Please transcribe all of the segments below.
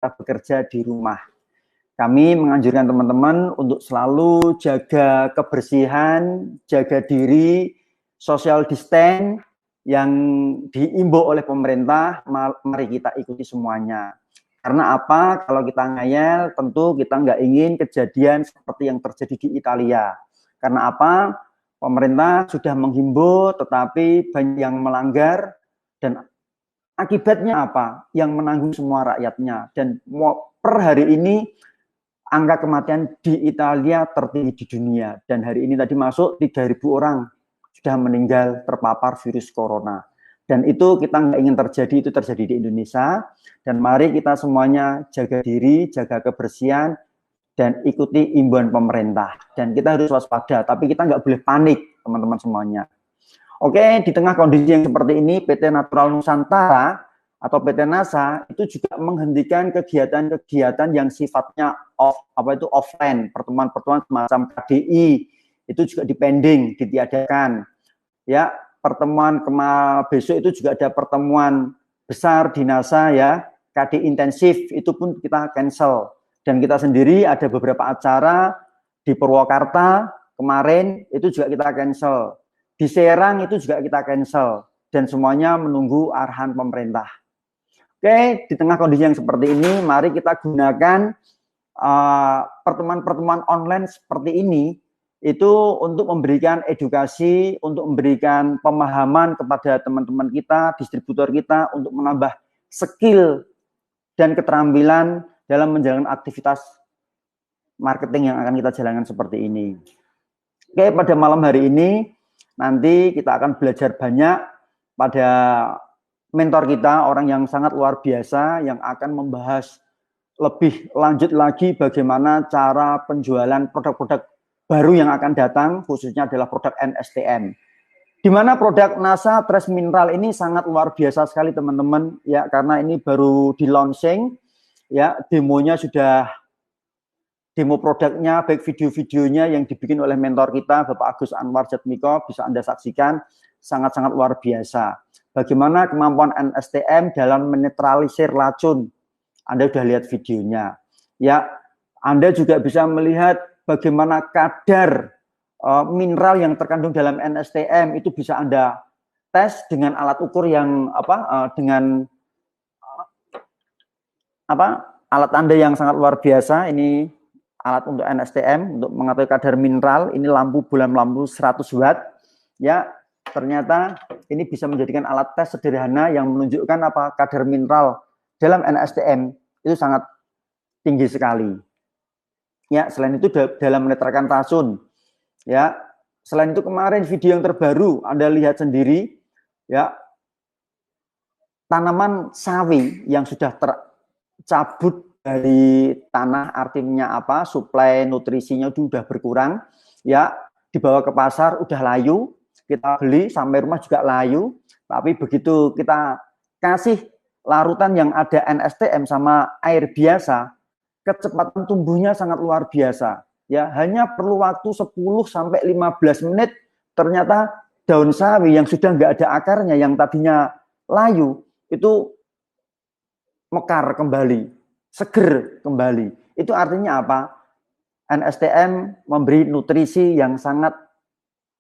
kita bekerja di rumah. Kami menganjurkan teman-teman untuk selalu jaga kebersihan, jaga diri, social distance yang diimbau oleh pemerintah, mari kita ikuti semuanya. Karena apa? Kalau kita ngayal, tentu kita nggak ingin kejadian seperti yang terjadi di Italia. Karena apa? Pemerintah sudah menghimbau, tetapi banyak yang melanggar, dan akibatnya apa? Yang menanggung semua rakyatnya. Dan per hari ini, angka kematian di Italia tertinggi di dunia. Dan hari ini tadi masuk 3.000 orang sudah meninggal terpapar virus corona. Dan itu kita nggak ingin terjadi, itu terjadi di Indonesia. Dan mari kita semuanya jaga diri, jaga kebersihan, dan ikuti imbauan pemerintah. Dan kita harus waspada, tapi kita nggak boleh panik, teman-teman semuanya. Oke, di tengah kondisi yang seperti ini, PT Natural Nusantara atau PT NASA itu juga menghentikan kegiatan-kegiatan yang sifatnya offline, pertemuan-pertemuan semacam KDI itu juga dipending, ditiadakan. Ya, pertemuan besok itu juga ada pertemuan besar di NASA ya, KDI intensif itu pun kita cancel. Dan kita sendiri ada beberapa acara di Purwakarta kemarin itu juga kita cancel. Di Serang itu juga kita cancel. Dan semuanya menunggu arahan pemerintah. Oke, di tengah kondisi yang seperti ini, mari kita gunakan pertemuan-pertemuan online seperti ini itu untuk memberikan edukasi, untuk memberikan pemahaman kepada teman-teman kita, distributor kita, untuk menambah skill dan keterampilan dalam menjalankan aktivitas marketing yang akan kita jalankan seperti ini. Oke, pada malam hari ini, nanti kita akan belajar banyak pada mentor kita, orang yang sangat luar biasa, yang akan membahas lebih lanjut lagi bagaimana cara penjualan produk-produk baru yang akan datang, khususnya adalah produk NSTM. Di mana produk NASA Trace Mineral ini sangat luar biasa sekali teman-teman, ya, karena ini baru di launching, ya, demonya sudah, demo produknya, baik video-videonya yang dibikin oleh mentor kita, Bapak Agus Anwar Jatmiko, bisa Anda saksikan, sangat-sangat luar biasa. Bagaimana kemampuan NSTM dalam menetralisir racun. Anda sudah lihat videonya. Ya, Anda juga bisa melihat bagaimana kadar mineral yang terkandung dalam NSTM itu bisa Anda tes dengan alat ukur yang alat Anda yang sangat luar biasa. Ini alat untuk NSTM untuk mengetahui kadar mineral. Ini lampu bohlam lampu 100 watt. Ya, ternyata ini bisa menjadikan alat tes sederhana yang menunjukkan kadar mineral dalam NSTM itu sangat tinggi sekali. Ya, selain itu dalam menetralkan racun. Ya, selain itu kemarin video yang terbaru Anda lihat sendiri, ya, tanaman sawi yang sudah tercabut dari tanah, artinya apa? Suplai nutrisinya sudah berkurang, ya, dibawa ke pasar udah layu. Kita beli sampai rumah juga layu, tapi begitu kita kasih larutan yang ada NSTM sama air biasa, kecepatan tumbuhnya sangat luar biasa. Ya, hanya perlu waktu 10 sampai 15 menit, ternyata daun sawi yang sudah nggak ada akarnya, yang tadinya layu, itu mekar kembali, seger kembali. Itu artinya apa? NSTM memberi nutrisi yang sangat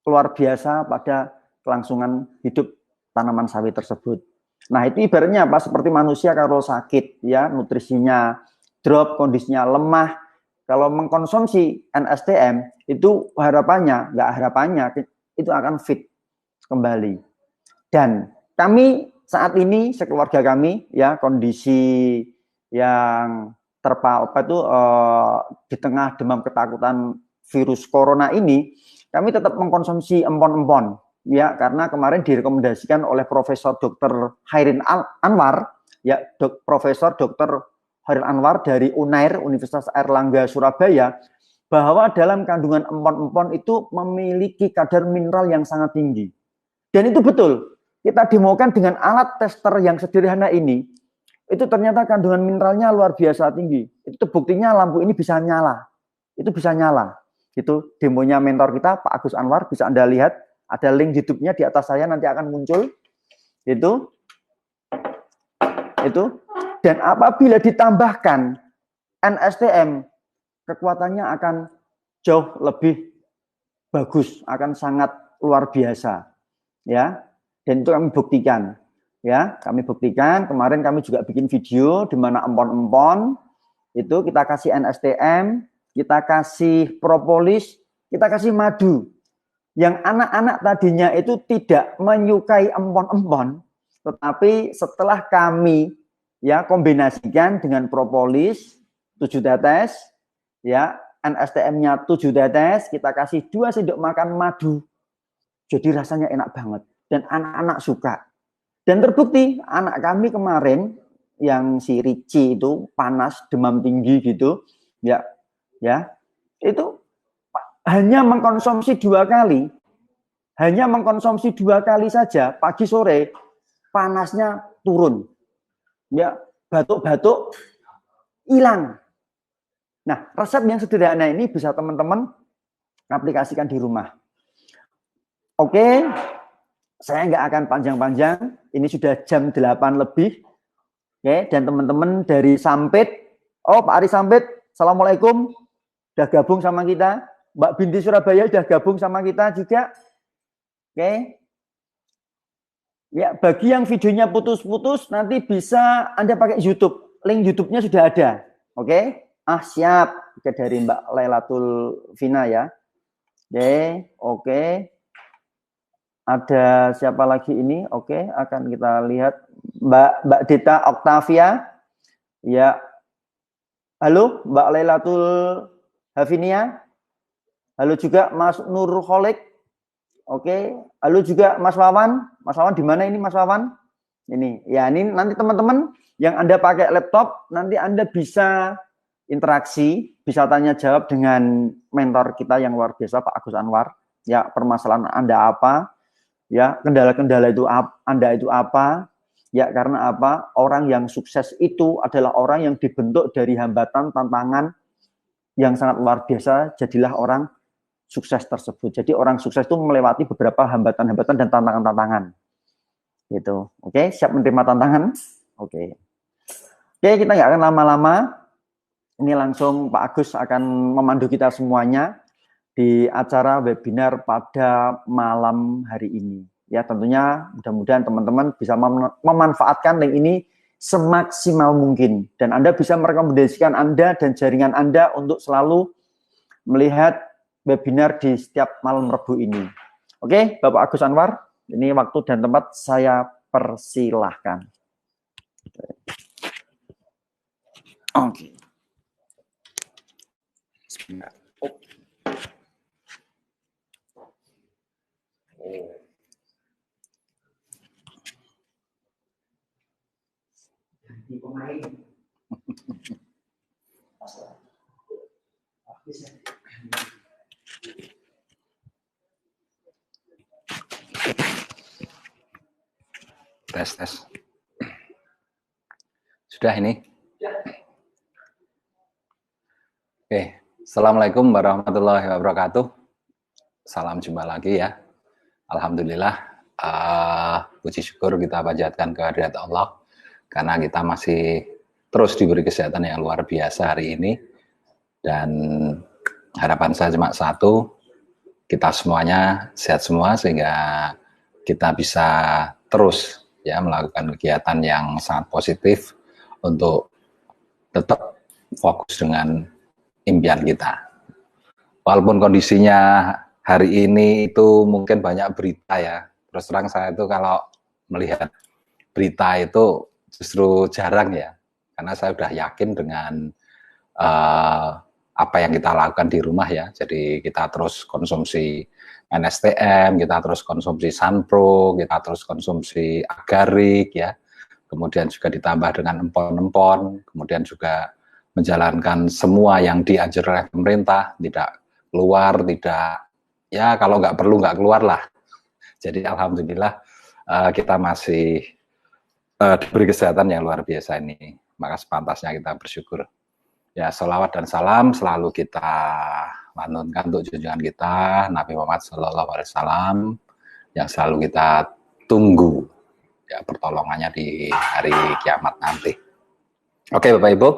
luar biasa pada kelangsungan hidup tanaman sawi tersebut. Nah, itu ibaratnya apa? Seperti manusia kalau sakit, ya, nutrisinya drop, kondisinya lemah. Kalau mengkonsumsi NSTM, itu harapannya, itu akan fit kembali. Dan kami saat ini, sekeluarga kami, ya, kondisi yang di tengah demam ketakutan virus corona ini, kami tetap mengkonsumsi empon-empon, ya, karena kemarin direkomendasikan oleh Profesor Dr. Hairin Anwar, ya, Profesor Dr. Hairin Anwar dari UNAIR, Universitas Airlangga Surabaya, bahwa dalam kandungan empon-empon itu memiliki kadar mineral yang sangat tinggi. Dan itu betul. Kita demokan dengan alat tester yang sederhana ini, itu ternyata kandungan mineralnya luar biasa tinggi. Itu buktinya lampu ini bisa nyala. Itu bisa nyala. Itu demonya mentor kita, Pak Agus Anwar, bisa Anda lihat, ada link YouTube-nya di atas saya nanti akan muncul. Itu Dan apabila ditambahkan NSTM, kekuatannya akan jauh lebih bagus, akan sangat luar biasa. Ya, dan itu kami buktikan. Ya, kami buktikan. Kemarin kami juga bikin video di mana empon-empon itu kita kasih NSTM, kita kasih propolis, kita kasih madu. Yang anak-anak tadinya itu tidak menyukai empon-empon, tetapi setelah kami ya kombinasikan dengan propolis 7 tetes, ya NSTM-nya 7 tetes, kita kasih 2 sendok makan madu. Jadi rasanya enak banget dan anak-anak suka. Dan terbukti anak kami kemarin yang si Ricci itu panas, demam tinggi gitu, ya itu hanya mengkonsumsi 2 kali, saja pagi sore, panasnya turun, ya batuk-batuk hilang. Nah, resep yang sederhana ini bisa teman-teman aplikasikan di rumah. Oke, saya nggak akan panjang-panjang, ini sudah jam 8 lebih. Oke, dan teman-teman dari Sampit, oh Pak Ari Sampit, Assalamualaikum, sudah gabung sama kita. Mbak Binti Surabaya sudah gabung sama kita juga. Oke. Ya, bagi yang videonya putus-putus, nanti bisa Anda pakai YouTube. Link YouTube-nya sudah ada. Oke. Siap. Oke, dari Mbak Lailatul Vina ya. Oke. Ada siapa lagi ini? Oke, akan kita lihat Mbak Dita Oktavia. Ya. Halo, Mbak Lailatul Hafinia. Halo juga Mas Nur Kholik. Oke. Halo juga Mas Wawan. Mas Wawan di mana ini Mas Wawan? Ini. Ya, ini nanti teman-teman yang Anda pakai laptop, nanti Anda bisa interaksi, bisa tanya jawab dengan mentor kita yang luar biasa Pak Agus Anwar. Ya, permasalahan Anda apa? Ya, kendala-kendala itu Anda itu apa? Ya, karena apa? Orang yang sukses itu adalah orang yang dibentuk dari hambatan, tantangan yang sangat luar biasa. Jadilah orang sukses tersebut. Jadi orang sukses itu melewati beberapa hambatan-hambatan dan tantangan-tantangan. Gitu. Oke, siap menerima tantangan? Oke. Oke, kita nggak akan lama-lama. Ini langsung Pak Agus akan memandu kita semuanya di acara webinar pada malam hari ini. Ya, tentunya mudah-mudahan teman-teman bisa memanfaatkan link ini semaksimal mungkin. Dan Anda bisa merekomendasikan Anda dan jaringan Anda untuk selalu melihat webinar di setiap malam Rabu ini. Oke, Bapak Agus Anwar, ini waktu dan tempat saya persilahkan. Oke. Tes. Sudah ini? Oke. Assalamualaikum warahmatullahi wabarakatuh. Salam jumpa lagi ya. Alhamdulillah, puji syukur kita panjatkan kehadirat Allah karena kita masih terus diberi kesehatan yang luar biasa hari ini. Dan harapan saya cuma satu, kita semuanya sehat semua sehingga kita bisa terus ya melakukan kegiatan yang sangat positif untuk tetap fokus dengan impian kita. Walaupun kondisinya hari ini itu mungkin banyak berita ya. Terus terang saya itu kalau melihat berita itu justru jarang ya. Karena saya sudah yakin dengan apa yang kita lakukan di rumah ya. Jadi kita terus konsumsi NSTM, kita terus konsumsi Sunpro, kita terus konsumsi agarik ya. Kemudian juga ditambah dengan empon-empon, kemudian juga menjalankan semua yang dianjurkan oleh pemerintah, tidak keluar, tidak ya kalau nggak perlu nggak keluar lah. Jadi alhamdulillah kita masih diberi kesehatan yang luar biasa ini. Maka sepantasnya kita bersyukur. Ya, sholawat dan salam selalu kita lantunkan untuk junjungan kita Nabi Muhammad SAW yang selalu kita tunggu ya pertolongannya di hari kiamat nanti. Oke, Bapak Ibu,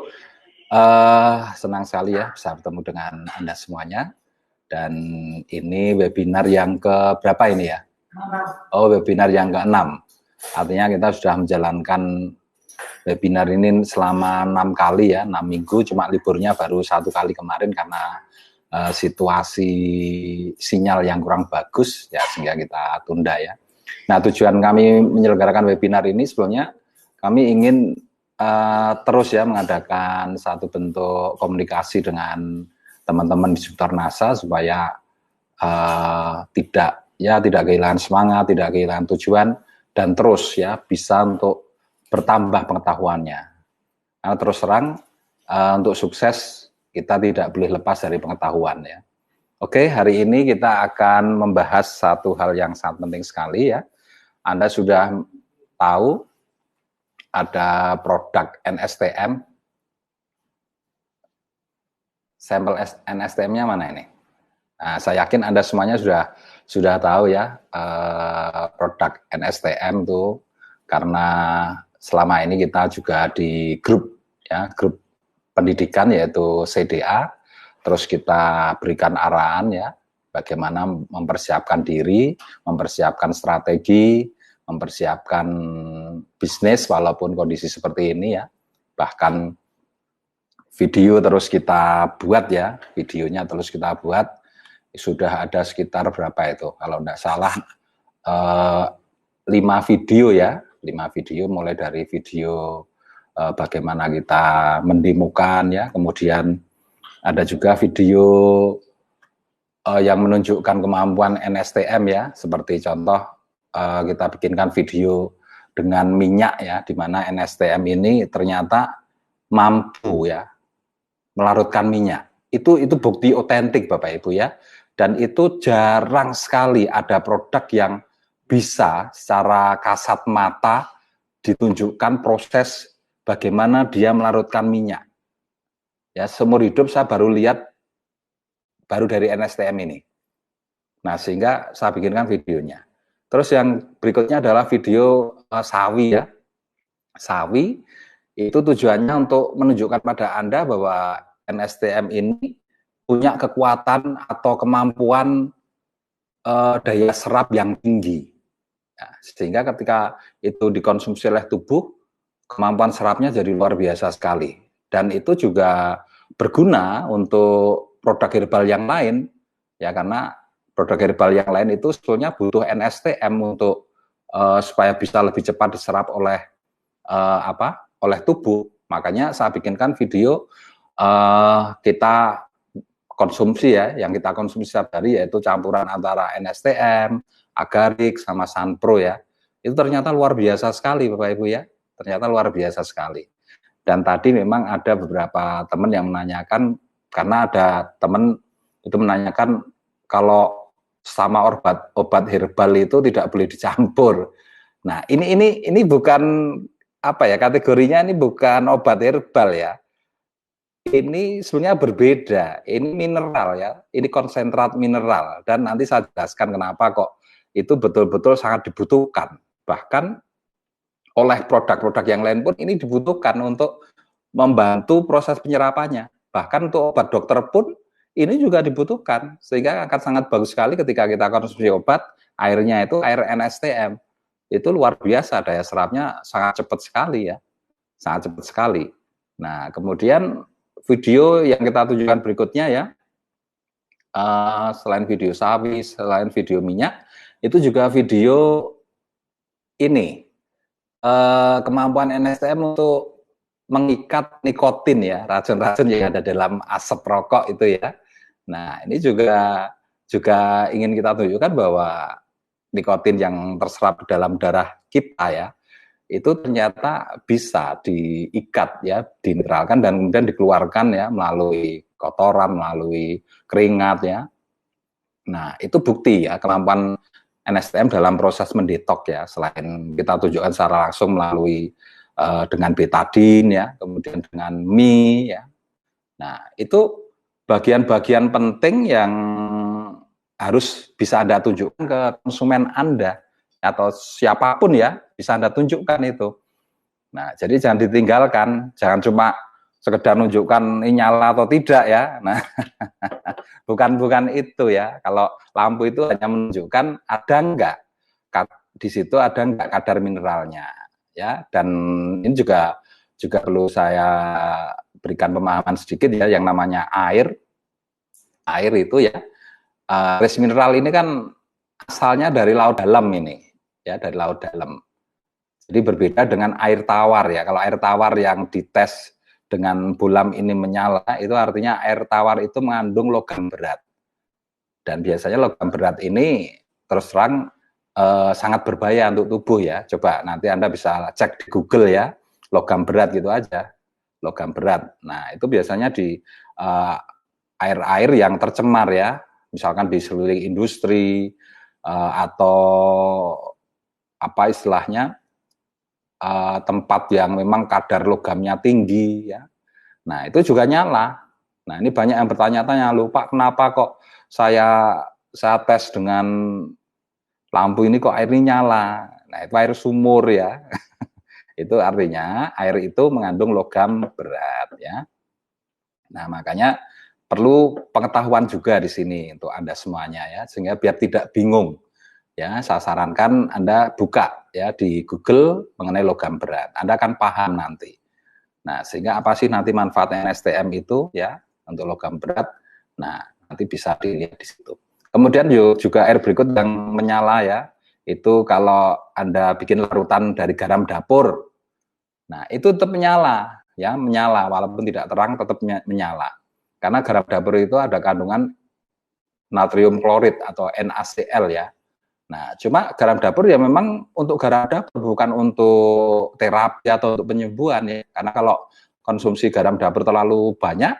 senang sekali ya bisa bertemu dengan Anda semuanya. Dan ini webinar yang ke berapa ini ya? Oh, webinar yang ke-6. Artinya kita sudah menjalankan webinar ini selama 6 kali ya, 6 minggu, cuma liburnya baru 1 kali kemarin karena situasi sinyal yang kurang bagus ya, sehingga kita tunda ya. Nah, tujuan kami menyelenggarakan webinar ini sebelumnya kami ingin terus ya mengadakan satu bentuk komunikasi dengan teman-teman di sekitar NASA supaya tidak kehilangan semangat, tidak kehilangan tujuan, dan terus ya bisa untuk bertambah pengetahuannya. Karena terus terang untuk sukses kita tidak boleh lepas dari pengetahuan ya. Oke, hari ini kita akan membahas satu hal yang sangat penting sekali ya. Anda sudah tahu ada produk NSTM. Sampel NSTM-nya mana ini? Nah, saya yakin Anda semuanya sudah tahu ya produk NSTM itu, karena selama ini kita juga di grup pendidikan yaitu CDA, terus kita berikan arahan ya bagaimana mempersiapkan diri, mempersiapkan strategi, mempersiapkan bisnis walaupun kondisi seperti ini ya. Bahkan video terus kita buat ya, videonya terus kita buat, sudah ada sekitar berapa itu, kalau tidak salah 5 video ya, 5 video mulai dari video bagaimana kita mendemokan ya, kemudian ada juga video yang menunjukkan kemampuan NSTM ya, seperti contoh kita bikinkan video dengan minyak ya, di mana NSTM ini ternyata mampu ya melarutkan minyak. Itu bukti otentik Bapak Ibu ya. Dan itu jarang sekali ada produk yang bisa secara kasat mata ditunjukkan proses bagaimana dia melarutkan minyak. Ya, seumur hidup saya baru lihat baru dari NSTM ini. Nah, sehingga saya bikinkan videonya. Terus yang berikutnya adalah video sawi ya. Sawi itu tujuannya untuk menunjukkan pada Anda bahwa NSTM ini punya kekuatan atau kemampuan daya serap yang tinggi. Ya, sehingga ketika itu dikonsumsi oleh tubuh, kemampuan serapnya jadi luar biasa sekali. Dan itu juga berguna untuk produk herbal yang lain, ya, karena produk herbal yang lain itu sebetulnya butuh NSTM untuk supaya bisa lebih cepat diserap oleh oleh tubuh. Makanya saya bikinkan video kita konsumsi ya, yang kita konsumsi setiap hari yaitu campuran antara NSTM, Agarix sama Sunpro ya. Itu ternyata luar biasa sekali Bapak Ibu ya. Ternyata luar biasa sekali. Dan tadi memang ada beberapa teman yang menanyakan, karena ada teman itu menanyakan kalau sama obat herbal itu tidak boleh dicampur. Nah, ini bukan apa ya, kategorinya ini bukan obat herbal ya. Ini sebenarnya berbeda. Ini mineral ya. Ini konsentrat mineral, dan nanti saya jelaskan kenapa kok itu betul-betul sangat dibutuhkan. Bahkan oleh produk-produk yang lain pun ini dibutuhkan untuk membantu proses penyerapannya. Bahkan untuk obat dokter pun ini juga dibutuhkan, sehingga akan sangat bagus sekali ketika kita konsumsi obat, airnya itu air NSTM. Itu luar biasa, daya serapnya sangat cepat sekali ya. Sangat cepat sekali. Nah, kemudian video yang kita tunjukkan berikutnya ya, selain video sawi, selain video minyak, itu juga video ini, kemampuan NSTM untuk mengikat nikotin ya, racun-racun yang ada dalam asap rokok itu ya. Nah, ini juga ingin kita tunjukkan bahwa nikotin yang terserap dalam darah kita ya, itu ternyata bisa diikat ya, dimineralkan dan kemudian dikeluarkan ya melalui kotoran, melalui keringat ya. Nah, itu bukti ya kemampuan NSTM dalam proses mendetok ya, selain kita tunjukkan secara langsung melalui dengan betadin ya, kemudian dengan mie ya. Nah, itu bagian-bagian penting yang harus bisa Anda tunjukkan ke konsumen Anda atau siapapun ya, bisa Anda tunjukkan itu. Nah, jadi jangan ditinggalkan, jangan cuma sekedar nunjukkan ini nyala atau tidak ya. Nah, bukan itu ya. Kalau lampu itu hanya menunjukkan ada enggak di situ, ada enggak kadar mineralnya ya. Dan ini juga perlu saya berikan pemahaman sedikit ya, yang namanya air itu ya, res mineral ini kan asalnya dari laut dalam ini ya, dari laut dalam. Jadi berbeda dengan air tawar ya. Kalau air tawar yang dites dengan bohlam ini menyala, itu artinya air tawar itu mengandung logam berat. Dan biasanya logam berat ini terus terang sangat berbahaya untuk tubuh ya. Coba nanti Anda bisa cek di Google ya, logam berat gitu aja, logam berat. Nah itu biasanya di air-air yang tercemar ya, misalkan di sekeliling industri atau apa istilahnya, tempat yang memang kadar logamnya tinggi ya. Nah itu juga nyala. Nah ini banyak yang bertanya-tanya, lupa kenapa kok saya tes dengan lampu ini kok airnya nyala. Nah itu air sumur ya. Itu artinya air itu mengandung logam berat ya. Nah makanya perlu pengetahuan juga di sini untuk Anda semuanya ya, sehingga biar tidak bingung. Ya, saya sarankan Anda buka ya di Google mengenai logam berat. Anda akan paham nanti. Nah, sehingga apa sih nanti manfaat NSTM itu ya untuk logam berat. Nah, nanti bisa dilihat di situ. Kemudian juga air berikut yang menyala ya. Itu kalau Anda bikin larutan dari garam dapur. Nah, itu tetap menyala ya, menyala walaupun tidak terang tetap menyala. Karena garam dapur itu ada kandungan natrium klorid atau NaCl ya. Nah, cuma garam dapur ya memang untuk garam dapur, bukan untuk terapi atau untuk penyembuhan ya. Karena kalau konsumsi garam dapur terlalu banyak,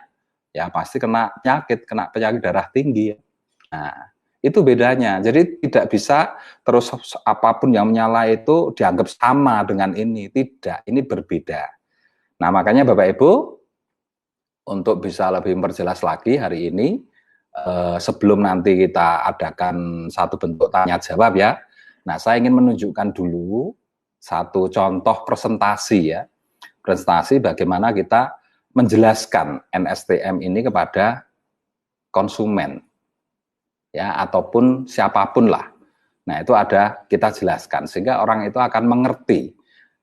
ya pasti kena penyakit darah tinggi. Nah, itu bedanya. Jadi tidak bisa terus apapun yang menyala itu dianggap sama dengan ini. Tidak, ini berbeda. Nah, makanya Bapak Ibu, untuk bisa lebih memperjelas lagi hari ini, sebelum nanti kita adakan satu bentuk tanya jawab ya. Nah, saya ingin menunjukkan dulu satu contoh presentasi ya. Presentasi bagaimana kita menjelaskan NSTM ini kepada konsumen ya, ataupun siapapun lah. Nah, itu ada kita jelaskan sehingga orang itu akan mengerti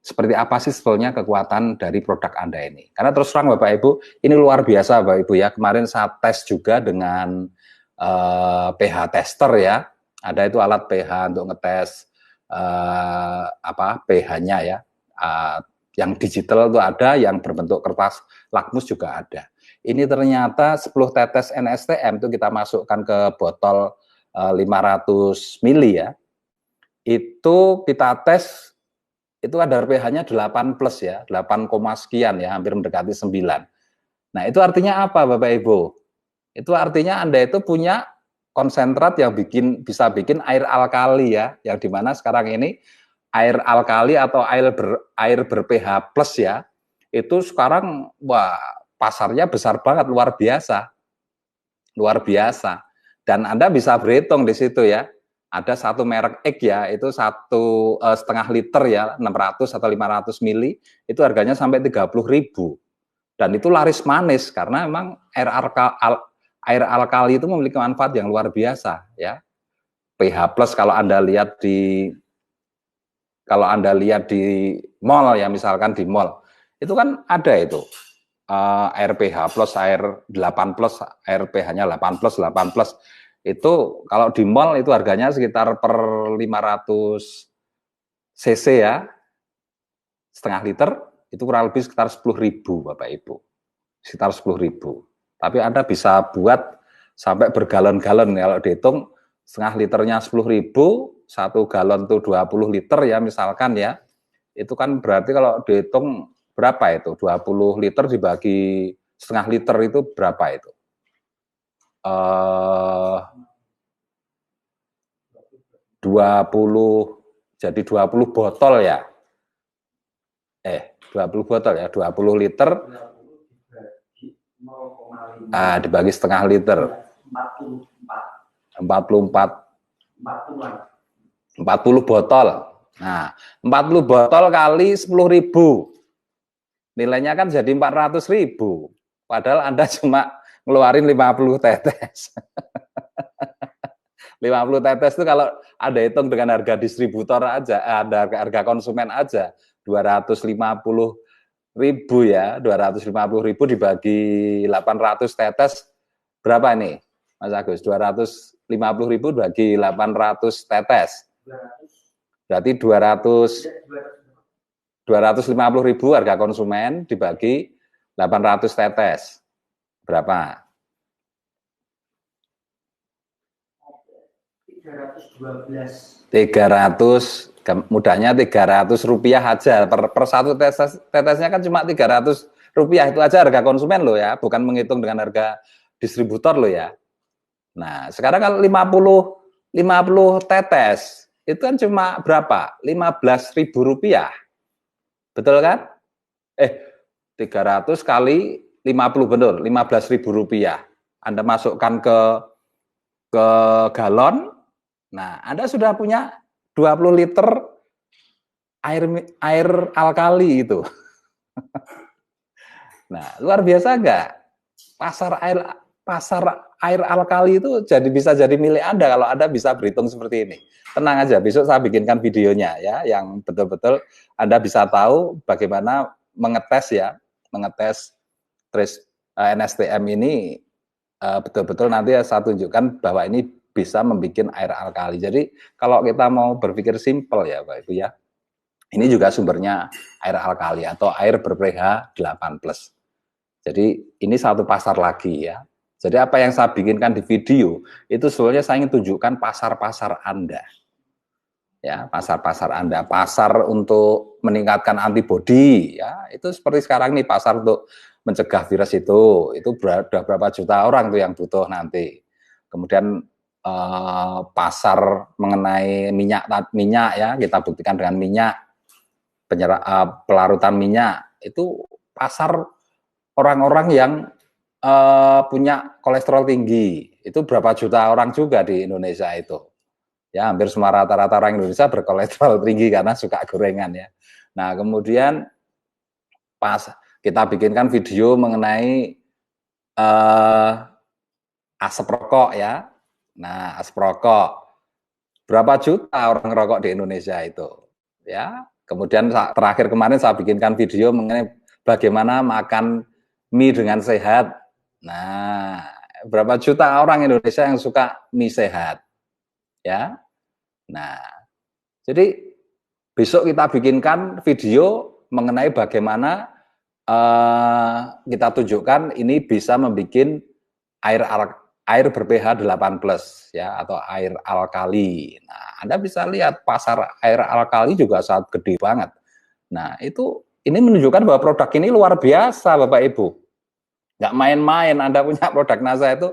seperti apa sih sebetulnya kekuatan dari produk Anda ini. Karena terus terang Bapak Ibu, ini luar biasa Bapak Ibu ya. Kemarin saya tes juga dengan pH tester ya. Ada itu alat pH untuk ngetes pH-nya ya. Yang digital itu ada, yang berbentuk kertas lakmus juga ada. Ini ternyata 10 tetes NSTM itu kita masukkan ke botol 500 mili ya. Itu kita tes, itu kadar pH-nya 8 plus ya, 8, sekian ya, hampir mendekati 9. Nah, itu artinya apa Bapak Ibu? Itu artinya Anda itu punya konsentrat yang bisa bikin air alkali ya, yang dimana sekarang ini air alkali atau air ber-pH plus ya, itu sekarang wah pasarnya besar banget, luar biasa. Luar biasa. Dan Anda bisa berhitung di situ ya. Ada satu merek X ya, itu 1,5 liter ya, 600 atau 500 mili, itu harganya sampai 30.000. Dan itu laris manis karena memang air alkali itu memiliki manfaat yang luar biasa ya. pH plus kalau Anda lihat di mall ya, misalkan di mall, itu kan ada itu air pH plus, air 8 plus, air pH-nya 8 plus, 8 plus. Itu kalau di mall itu harganya sekitar per 500 cc ya, setengah liter, itu kurang lebih sekitar 10.000 Bapak Ibu. Sekitar 10.000. Tapi Anda bisa buat sampai bergalon-galon. Kalau dihitung setengah liternya 10.000, 1 galon itu 20 liter ya misalkan ya. Itu kan berarti kalau dihitung berapa itu? 20 liter dibagi setengah liter itu berapa itu? 20, jadi 20 botol ya. 20 botol ya, 20 liter dibagi setengah liter. 40 botol. Nah, 40 botol kali 10.000. Nilainya kan jadi 400.000. Padahal Anda cuma ngeluarin 50 tetes. 50 tetes itu kalau ada hitung dengan harga distributor aja, ada harga konsumen aja, 250.000 ya, 250.000 dibagi 800 tetes, berapa nih Mas Agus? 250.000 bagi 800 tetes. Berarti 250.000 harga konsumen dibagi 800 tetes. Berapa? 300, mudahnya 300 rupiah aja per satu tetesnya kan cuma 300 rupiah, itu aja harga konsumen loh ya, bukan menghitung dengan harga distributor loh ya. Nah sekarang kalau 50 tetes itu kan cuma berapa? 15.000 rupiah, betul kan? 300 kali 50, betul, 15.000 rupiah. Anda masukkan ke galon. Nah, Anda sudah punya 20 liter air alkali itu. Nah, luar biasa enggak? Pasar air alkali itu bisa jadi milik Anda kalau Anda bisa berhitung seperti ini. Tenang aja, besok saya bikinkan videonya ya, yang betul-betul Anda bisa tahu bagaimana mengetes NSTM ini betul-betul nanti saya tunjukkan bahwa ini bisa membuat air alkali. Jadi kalau kita mau berpikir simpel ya Pak Ibu ya, ini juga sumbernya air alkali atau air ber-pH 8+. Jadi ini satu pasar lagi ya. Jadi apa yang saya bikinkan di video itu sebenarnya saya ingin tunjukkan pasar-pasar Anda. Ya, pasar-pasar Anda, pasar untuk meningkatkan antibodi ya. Itu seperti sekarang nih pasar untuk mencegah virus itu berapa juta orang tuh yang butuh nanti. Kemudian pasar mengenai minyak ya, kita buktikan dengan minyak, pelarutan minyak, itu pasar orang-orang yang punya kolesterol tinggi, itu berapa juta orang juga di Indonesia itu. Ya, hampir semua rata-rata orang Indonesia berkolesterol tinggi karena suka gorengan ya. Nah, kemudian pas kita bikinkan video mengenai asap rokok ya. Nah, asap rokok, berapa juta orang rokok di Indonesia itu? Ya, kemudian terakhir kemarin saya bikinkan video mengenai bagaimana makan mie dengan sehat. Nah, berapa juta orang Indonesia yang suka mie sehat? Ya. Nah, jadi besok kita bikinkan video mengenai bagaimana kita tunjukkan ini bisa membuat air ber-pH 8+ ya, atau air alkali. Nah, Anda bisa lihat pasar air alkali juga sangat gede banget. Nah, ini menunjukkan bahwa produk ini luar biasa Bapak Ibu. Nggak main-main Anda punya produk NASA itu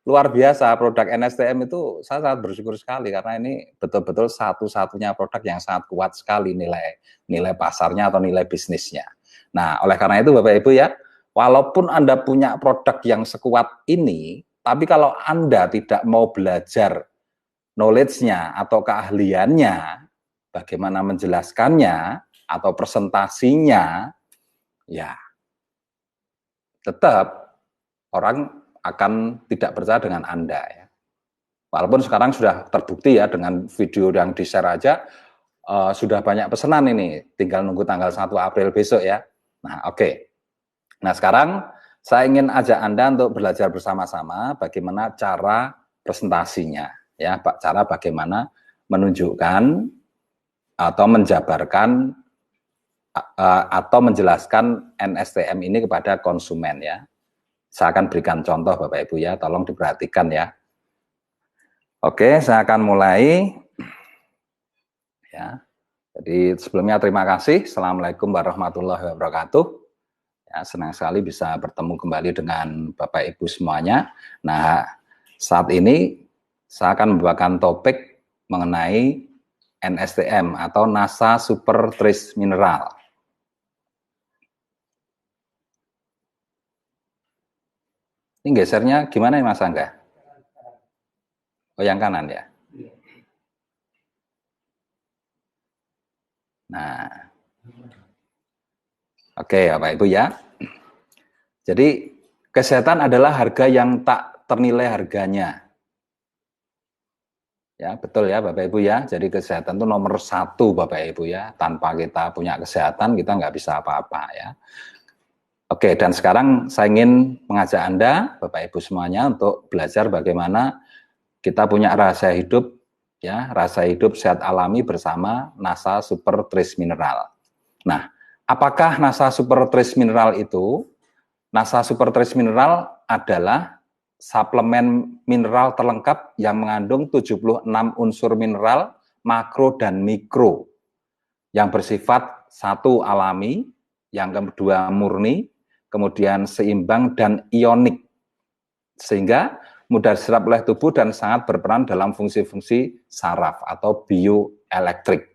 luar biasa. Produk NSTM itu saya sangat bersyukur sekali karena ini betul-betul satu-satunya produk yang sangat kuat sekali nilai pasarnya atau nilai bisnisnya. Nah, oleh karena itu Bapak Ibu ya, walaupun Anda punya produk yang sekuat ini, tapi kalau Anda tidak mau belajar knowledge-nya atau keahliannya, bagaimana menjelaskannya atau presentasinya, ya tetap orang akan tidak percaya dengan Anda ya. Walaupun sekarang sudah terbukti ya dengan video yang di-share aja sudah banyak pesanan ini, tinggal nunggu tanggal 1 April besok ya. Nah, oke. Nah, sekarang saya ingin ajak Anda untuk belajar bersama-sama bagaimana cara presentasinya ya, cara bagaimana menunjukkan atau menjabarkan atau menjelaskan NSTM ini kepada konsumen ya. Saya akan berikan contoh Bapak Ibu ya, tolong diperhatikan ya. Oke, saya akan mulai ya. Jadi sebelumnya terima kasih. Assalamualaikum warahmatullahi wabarakatuh. Ya, senang sekali bisa bertemu kembali dengan Bapak Ibu semuanya. Nah, saat ini saya akan membawakan topik mengenai NSTM atau NASA Super Trace Mineral. Ini gesernya gimana ya Mas Angga? Oh, yang kanan ya. Nah, Oke, Bapak Ibu ya. Jadi kesehatan adalah harga yang tak ternilai harganya. Ya, betul ya Bapak Ibu ya. Jadi kesehatan itu nomor satu Bapak Ibu ya. Tanpa kita punya kesehatan kita nggak bisa apa-apa ya. Oke, dan sekarang saya ingin mengajak Anda, Bapak Ibu semuanya, untuk belajar bagaimana kita punya rasa hidup, ya, rasa hidup sehat alami bersama NASA Super Trace Mineral. Nah, apakah NASA Super Trace Mineral itu? NASA Super Trace Mineral adalah suplemen mineral terlengkap yang mengandung 76 unsur mineral makro dan mikro yang bersifat satu alami, yang kedua murni, kemudian seimbang dan ionik, sehingga mudah diserap oleh tubuh dan sangat berperan dalam fungsi-fungsi saraf atau bioelektrik.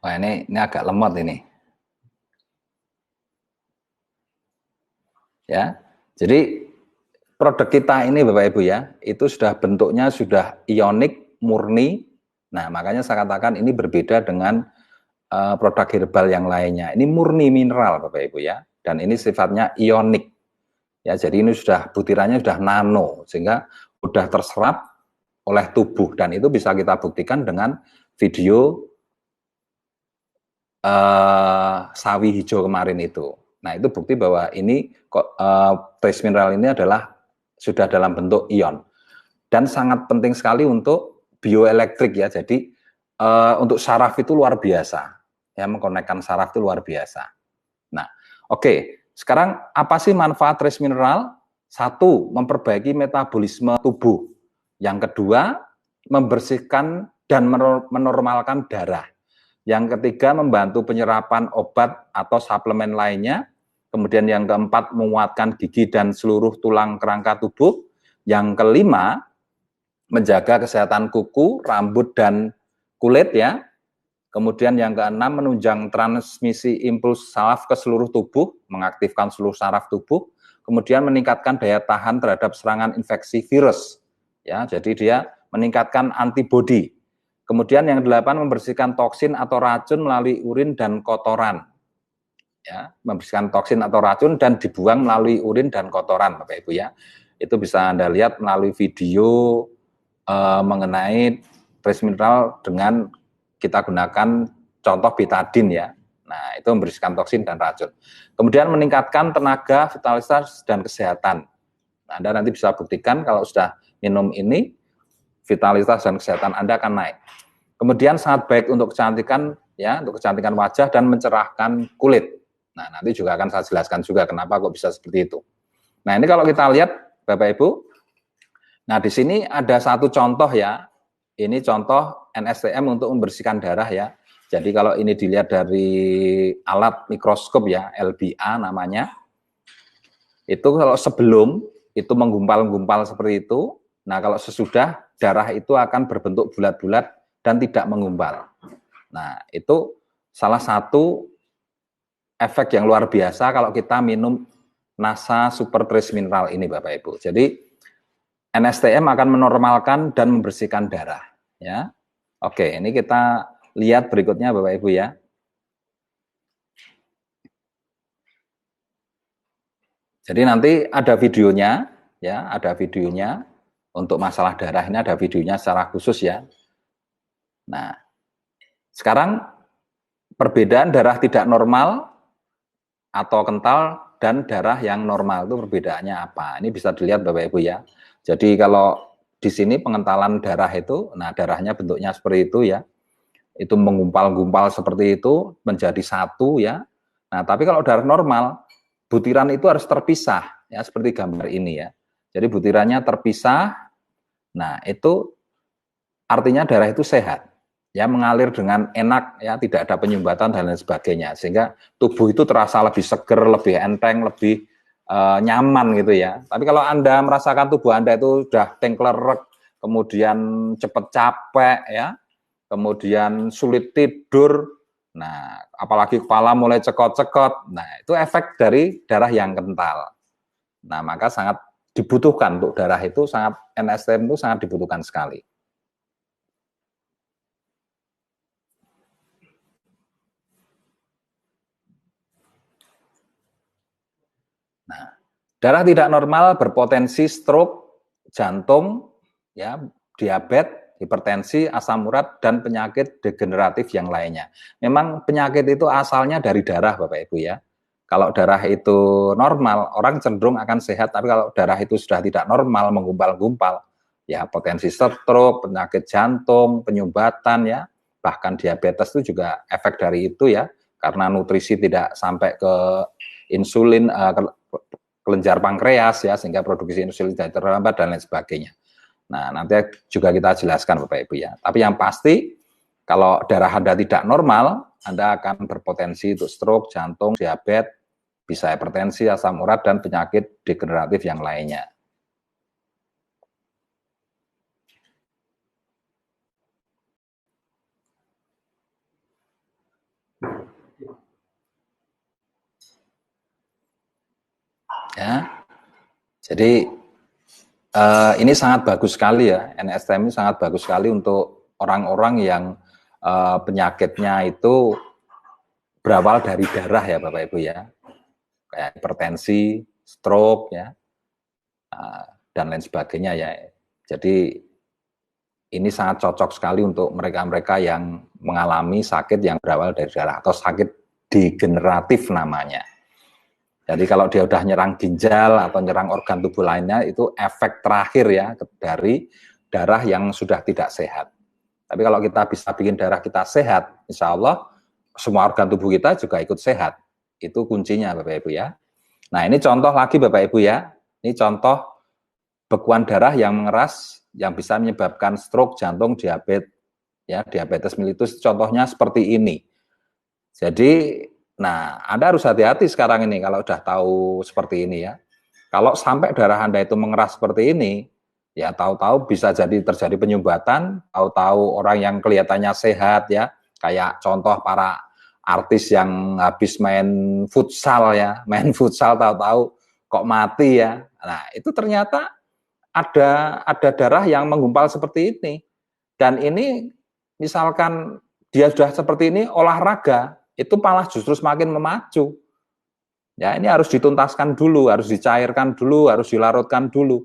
Wah, ini agak lemot ini. Ya. Jadi produk kita ini Bapak Ibu ya, itu sudah bentuknya sudah ionik, murni. Nah, makanya saya katakan ini berbeda dengan produk herbal yang lainnya. Ini murni mineral Bapak Ibu ya, dan ini sifatnya ionik. Ya, jadi ini sudah butirannya sudah nano sehingga sudah terserap oleh tubuh, dan itu bisa kita buktikan dengan video sawi hijau kemarin itu. Nah, itu bukti bahwa ini trace mineral ini adalah sudah dalam bentuk ion dan sangat penting sekali untuk bioelektrik ya. Jadi untuk saraf itu luar biasa. Ya, mengkonekkan saraf itu luar biasa. Nah, oke. Sekarang apa sih manfaat trace mineral? Satu, memperbaiki metabolisme tubuh. Yang kedua, membersihkan dan menormalkan darah. Yang ketiga, membantu penyerapan obat atau suplemen lainnya. Kemudian yang keempat, menguatkan gigi dan seluruh tulang kerangka tubuh. Yang kelima, menjaga kesehatan kuku, rambut, dan kulit ya. Kemudian yang keenam, menunjang transmisi impuls saraf ke seluruh tubuh, mengaktifkan seluruh saraf tubuh. Kemudian meningkatkan daya tahan terhadap serangan infeksi virus. Ya, jadi dia meningkatkan antibodi. Kemudian yang delapan, membersihkan toksin atau racun melalui urin dan kotoran. Ya, membersihkan toksin atau racun dan dibuang melalui urin dan kotoran, Bapak Ibu ya. Itu bisa Anda lihat melalui video mengenai trace mineral dengan kita gunakan contoh betadine ya. Nah, itu membersihkan toksin dan racun. Kemudian meningkatkan tenaga, vitalitas, dan kesehatan. Nah, Anda nanti bisa buktikan kalau sudah minum ini, vitalitas dan kesehatan Anda akan naik. Kemudian sangat baik untuk kecantikan ya, untuk kecantikan wajah dan mencerahkan kulit. Nah, nanti juga akan saya jelaskan juga kenapa kok bisa seperti itu. Nah, ini kalau kita lihat Bapak Ibu, nah di sini ada satu contoh ya. Ini contoh NSTM untuk membersihkan darah ya. Jadi kalau ini dilihat dari alat mikroskop ya, LBA namanya. Itu kalau sebelum itu menggumpal-gumpal seperti itu. Nah, kalau sesudah darah itu akan berbentuk bulat-bulat dan tidak menggumpal. Nah, itu salah satu efek yang luar biasa kalau kita minum NASA Super Trace Mineral ini Bapak Ibu. Jadi NSTM akan menormalkan dan membersihkan darah ya. Oke, ini kita lihat berikutnya Bapak Ibu ya. Jadi nanti ada videonya ya, ada videonya untuk masalah darah ini, ada videonya secara khusus ya. Nah, sekarang perbedaan darah tidak normal atau kental dan darah yang normal itu perbedaannya apa? Ini bisa dilihat Bapak Ibu ya. Jadi kalau di sini pengentalan darah itu, nah darahnya bentuknya seperti itu ya. Itu menggumpal-gumpal seperti itu menjadi satu ya. Nah, tapi kalau darah normal, butiran itu harus terpisah ya, seperti gambar ini ya. Jadi butirannya terpisah. Nah, itu artinya darah itu sehat. Ya, mengalir dengan enak ya, tidak ada penyumbatan dan lain sebagainya. Sehingga tubuh itu terasa lebih seger, lebih enteng, lebih nyaman gitu ya. Tapi kalau Anda merasakan tubuh Anda itu sudah tengklerek, kemudian cepat capek ya, kemudian sulit tidur, Nah, apalagi kepala mulai cekot-cekot. Nah, itu efek dari darah yang kental. Nah, maka sangat dibutuhkan untuk darah itu sangat NSTM itu sangat dibutuhkan sekali. Nah, darah tidak normal berpotensi stroke, jantung, ya, diabetes, hipertensi, asam urat, dan penyakit degeneratif yang lainnya. Memang penyakit itu asalnya dari darah, Bapak Ibu ya. Kalau darah itu normal, orang cenderung akan sehat, tapi kalau darah itu sudah tidak normal, menggumpal-gumpal, ya potensi stroke, penyakit jantung, penyumbatan, ya, bahkan diabetes itu juga efek dari itu ya, karena nutrisi tidak sampai ke insulin, kelenjar pankreas ya, sehingga produksi insulin terlambat dan lain sebagainya. Nah, nanti juga kita jelaskan Bapak Ibu ya. Tapi yang pasti kalau darah Anda tidak normal, Anda akan berpotensi untuk stroke, jantung, diabetes, bisa hipertensi, asam urat, dan penyakit degeneratif yang lainnya. Ya, jadi ini sangat bagus sekali ya, NSTM ini sangat bagus sekali untuk orang-orang yang penyakitnya itu berawal dari darah ya Bapak Ibu ya, kayak hipertensi, stroke ya, dan lain sebagainya ya. Jadi ini sangat cocok sekali untuk mereka-mereka yang mengalami sakit yang berawal dari darah atau sakit degeneratif namanya. Jadi kalau dia udah nyerang ginjal atau nyerang organ tubuh lainnya, itu efek terakhir ya dari darah yang sudah tidak sehat. Tapi kalau kita bisa bikin darah kita sehat, insya Allah semua organ tubuh kita juga ikut sehat. Itu kuncinya Bapak Ibu ya. Nah ini contoh lagi Bapak Ibu ya. Ini contoh bekuan darah yang mengeras yang bisa menyebabkan stroke, jantung, diabetes, ya diabetes mellitus. Contohnya seperti ini. Jadi nah, Anda harus hati-hati sekarang ini kalau udah tahu seperti ini ya. Kalau sampai darah Anda itu mengeras seperti ini, ya tahu-tahu bisa jadi terjadi penyumbatan, tahu-tahu orang yang kelihatannya sehat ya, kayak contoh para artis yang habis main futsal ya, main futsal tahu-tahu kok mati ya. Nah, itu ternyata ada darah yang menggumpal seperti ini. Dan ini misalkan dia sudah seperti ini olahraga, itu malah justru semakin memacu. Ya, ini harus dituntaskan dulu, harus dicairkan dulu, harus dilarutkan dulu.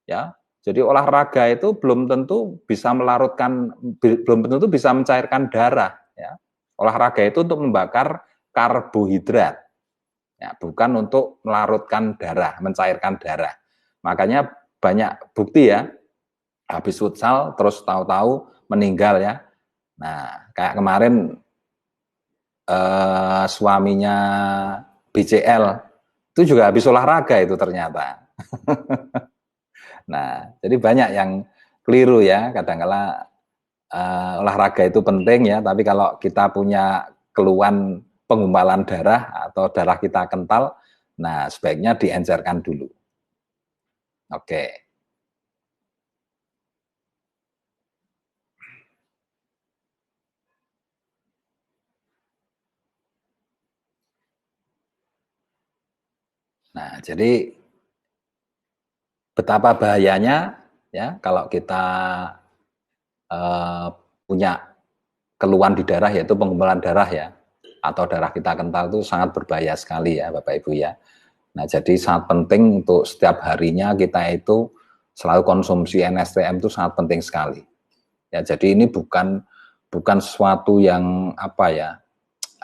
Ya, jadi olahraga itu belum tentu bisa melarutkan, belum tentu bisa mencairkan darah. Ya, olahraga itu untuk membakar karbohidrat, ya, bukan untuk melarutkan darah, mencairkan darah. Makanya banyak bukti ya, habis futsal terus tahu-tahu meninggal ya. Nah, kayak kemarin suaminya BCL itu juga habis olahraga itu ternyata. Nah, jadi banyak yang keliru ya, kadang-kala olahraga itu penting ya, tapi kalau kita punya keluhan penggumpalan darah atau darah kita kental, nah sebaiknya diencerkan dulu. Oke. Nah, jadi betapa bahayanya ya kalau kita punya keluhan di darah yaitu penggumpalan darah ya atau darah kita kental itu sangat berbahaya sekali ya Bapak Ibu ya. Nah, jadi sangat penting untuk setiap harinya kita itu selalu konsumsi NSTM itu sangat penting sekali. Ya, jadi ini bukan sesuatu yang apa ya,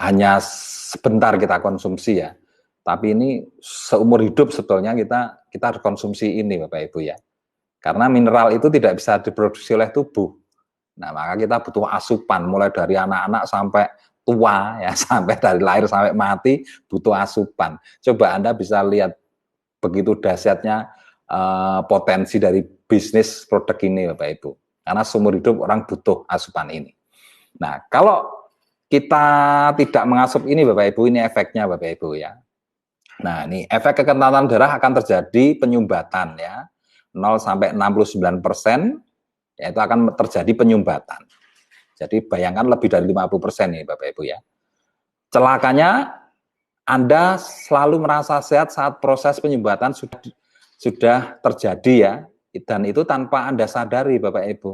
hanya sebentar kita konsumsi ya. Tapi ini seumur hidup sebetulnya kita harus konsumsi ini Bapak Ibu ya. Karena mineral itu tidak bisa diproduksi oleh tubuh. Nah, maka kita butuh asupan mulai dari anak-anak sampai tua ya, sampai dari lahir sampai mati butuh asupan. Coba Anda bisa lihat begitu dahsyatnya potensi dari bisnis produk ini Bapak Ibu. Karena seumur hidup orang butuh asupan ini. Nah, kalau kita tidak mengasup ini Bapak Ibu, ini efeknya Bapak Ibu ya. Nah, ini efek kekentalan darah akan terjadi penyumbatan ya. 0 sampai 69%, yaitu akan terjadi penyumbatan. Jadi bayangkan lebih dari 50% nih Bapak Ibu ya. celakanya Anda selalu merasa sehat saat proses penyumbatan sudah terjadi ya, dan itu tanpa Anda sadari Bapak Ibu.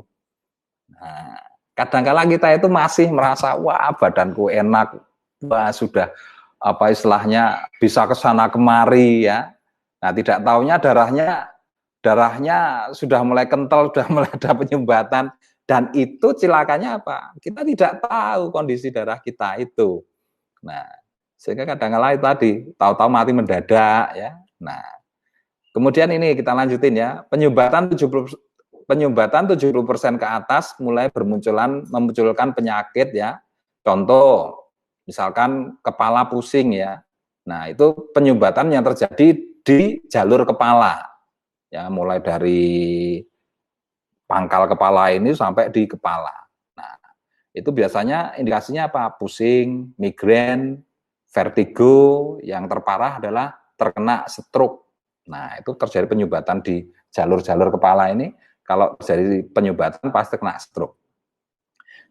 Nah, kadang-kala kita itu masih merasa wah badanku enak, wah sudah apa istilahnya bisa ke sana kemari ya. Nah, tidak taunya darahnya sudah mulai kental, sudah mulai ada penyumbatan, dan itu celakanya apa? Kita tidak tahu kondisi darah kita itu. Nah, sehingga kadang-kala itu tadi tahu-tahu mati mendadak ya. Nah, kemudian ini kita lanjutin ya, penyumbatan 70% ke atas mulai memunculkan penyakit ya. Contoh, misalkan kepala pusing ya. Nah, itu penyumbatan yang terjadi di jalur kepala. Ya, mulai dari pangkal kepala ini sampai di kepala. Nah, itu biasanya indikasinya apa? Pusing, migrain, vertigo, yang terparah adalah terkena stroke. Nah, itu terjadi penyumbatan di jalur-jalur kepala ini. Kalau terjadi penyumbatan pasti kena stroke.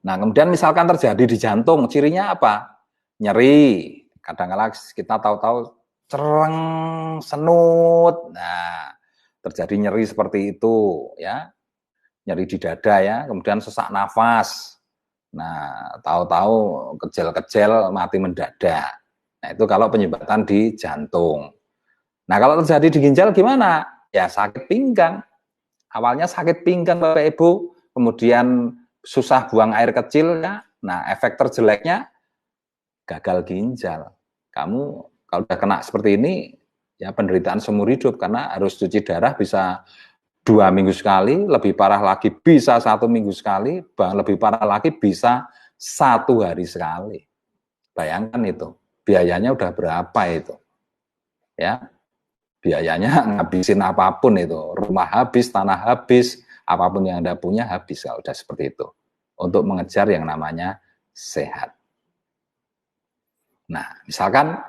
Nah, kemudian misalkan terjadi di jantung, cirinya apa? Nyeri. Kadang-kadang kita tahu-tahu cereng, senut. Nah, terjadi nyeri seperti itu ya. Nyeri di dada ya, kemudian sesak nafas. Nah, tahu-tahu kecil-kecil mati mendadak. Nah, itu kalau penyumbatan di jantung. Nah, kalau terjadi di ginjal gimana? Ya sakit pinggang. Awalnya sakit pinggang Bapak Ibu, kemudian susah buang air kecil ya. Nah, efek terjeleknya gagal ginjal. Kamu kalau udah kena seperti ini, ya penderitaan seumur hidup karena harus cuci darah bisa 2 minggu sekali, lebih parah lagi bisa 1 minggu sekali, lebih parah lagi bisa 1 hari sekali. Bayangkan itu, biayanya udah berapa itu, ya? Biayanya ngabisin apapun itu, rumah habis, tanah habis, apapun yang Anda punya habis kalau udah seperti itu. Untuk mengejar yang namanya sehat. Nah, misalkan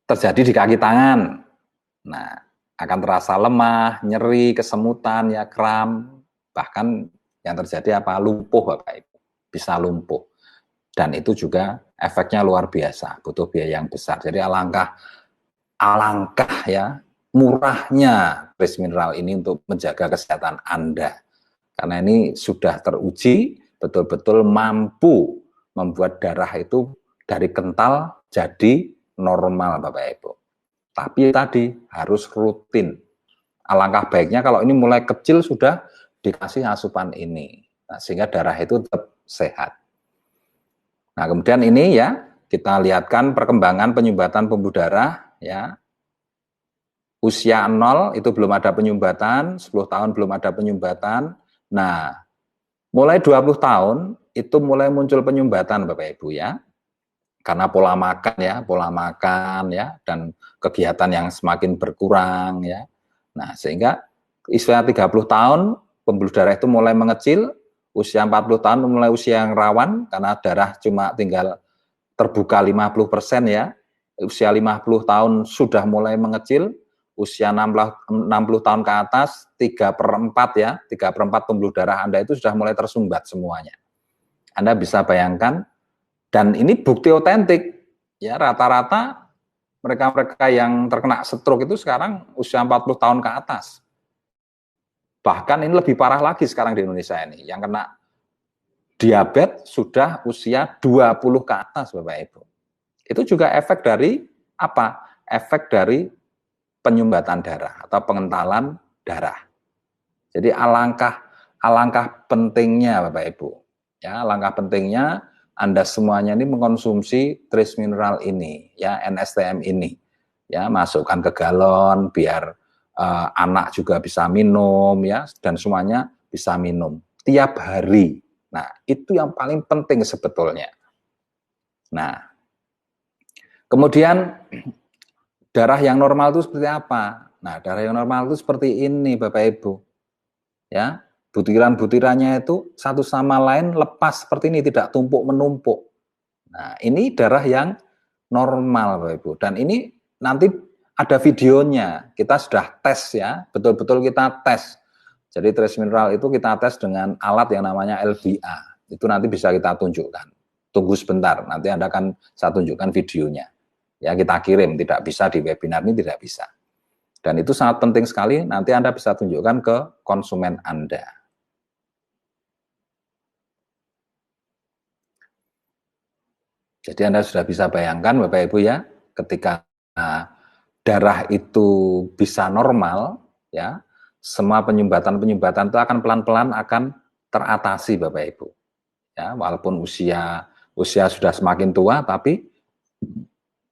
terjadi di kaki tangan, nah akan terasa lemah, nyeri, kesemutan, ya kram, bahkan yang terjadi apa? Lumpuh Bapak Ibu, bisa lumpuh. Dan itu juga efeknya luar biasa, butuh biaya yang besar. Jadi alangkah ya murahnya Trace Mineral ini untuk menjaga kesehatan Anda. Karena ini sudah teruji, betul-betul mampu membuat darah itu dari kental jadi normal Bapak Ibu. Tapi tadi harus rutin. Alangkah baiknya kalau ini mulai kecil sudah dikasih asupan ini. Nah, sehingga darah itu tetap sehat. Nah, kemudian ini ya, kita lihatkan perkembangan penyumbatan pembuluh darah ya. Usia 0 itu belum ada penyumbatan, 10 tahun belum ada penyumbatan. Nah, mulai 20 tahun itu mulai muncul penyumbatan Bapak Ibu ya. Karena pola makan ya, dan kegiatan yang semakin berkurang ya. Nah, sehingga usia 30 tahun pembuluh darah itu mulai mengecil, usia 40 tahun mulai usia yang rawan karena darah cuma tinggal terbuka 50% ya. Usia 50 tahun sudah mulai mengecil, usia 60 tahun ke atas 3/4 ya, 3/4 pembuluh darah Anda itu sudah mulai tersumbat semuanya. Anda bisa bayangkan, dan ini bukti otentik ya, rata-rata mereka-mereka yang terkena stroke itu sekarang usia 40 tahun ke atas. Bahkan ini lebih parah lagi sekarang di Indonesia ini, yang kena diabetes sudah usia 20 ke atas Bapak Ibu. Itu juga efek dari apa? Efek dari penyumbatan darah atau pengentalan darah. Jadi alangkah pentingnya Bapak Ibu. Ya, alangkah pentingnya Anda semuanya ini mengkonsumsi Trace Mineral ini, ya, NSTM ini. Ya, masukkan ke galon biar anak juga bisa minum ya, dan semuanya bisa minum tiap hari. Nah, itu yang paling penting sebetulnya. Nah, kemudian darah yang normal itu seperti apa? Nah, darah yang normal itu seperti ini Bapak Ibu. Ya, butiran-butirannya itu satu sama lain lepas seperti ini, tidak tumpuk-menumpuk. Nah, ini darah yang normal Bapak Ibu. Dan ini nanti ada videonya. Kita sudah tes ya, betul-betul kita tes. Jadi Trace Mineral itu kita tes dengan alat yang namanya LBA. Itu nanti bisa kita tunjukkan. tunggu sebentar, nanti Anda akan saya tunjukkan videonya. Ya, kita kirim, tidak bisa di webinar ini, tidak bisa. Dan itu sangat penting sekali, nanti Anda bisa tunjukkan ke konsumen Anda. Jadi Anda sudah bisa bayangkan Bapak Ibu ya, ketika darah itu bisa normal, ya, semua penyumbatan-penyumbatan itu akan pelan-pelan akan teratasi Bapak Ibu. Ya, walaupun usia sudah semakin tua, tapi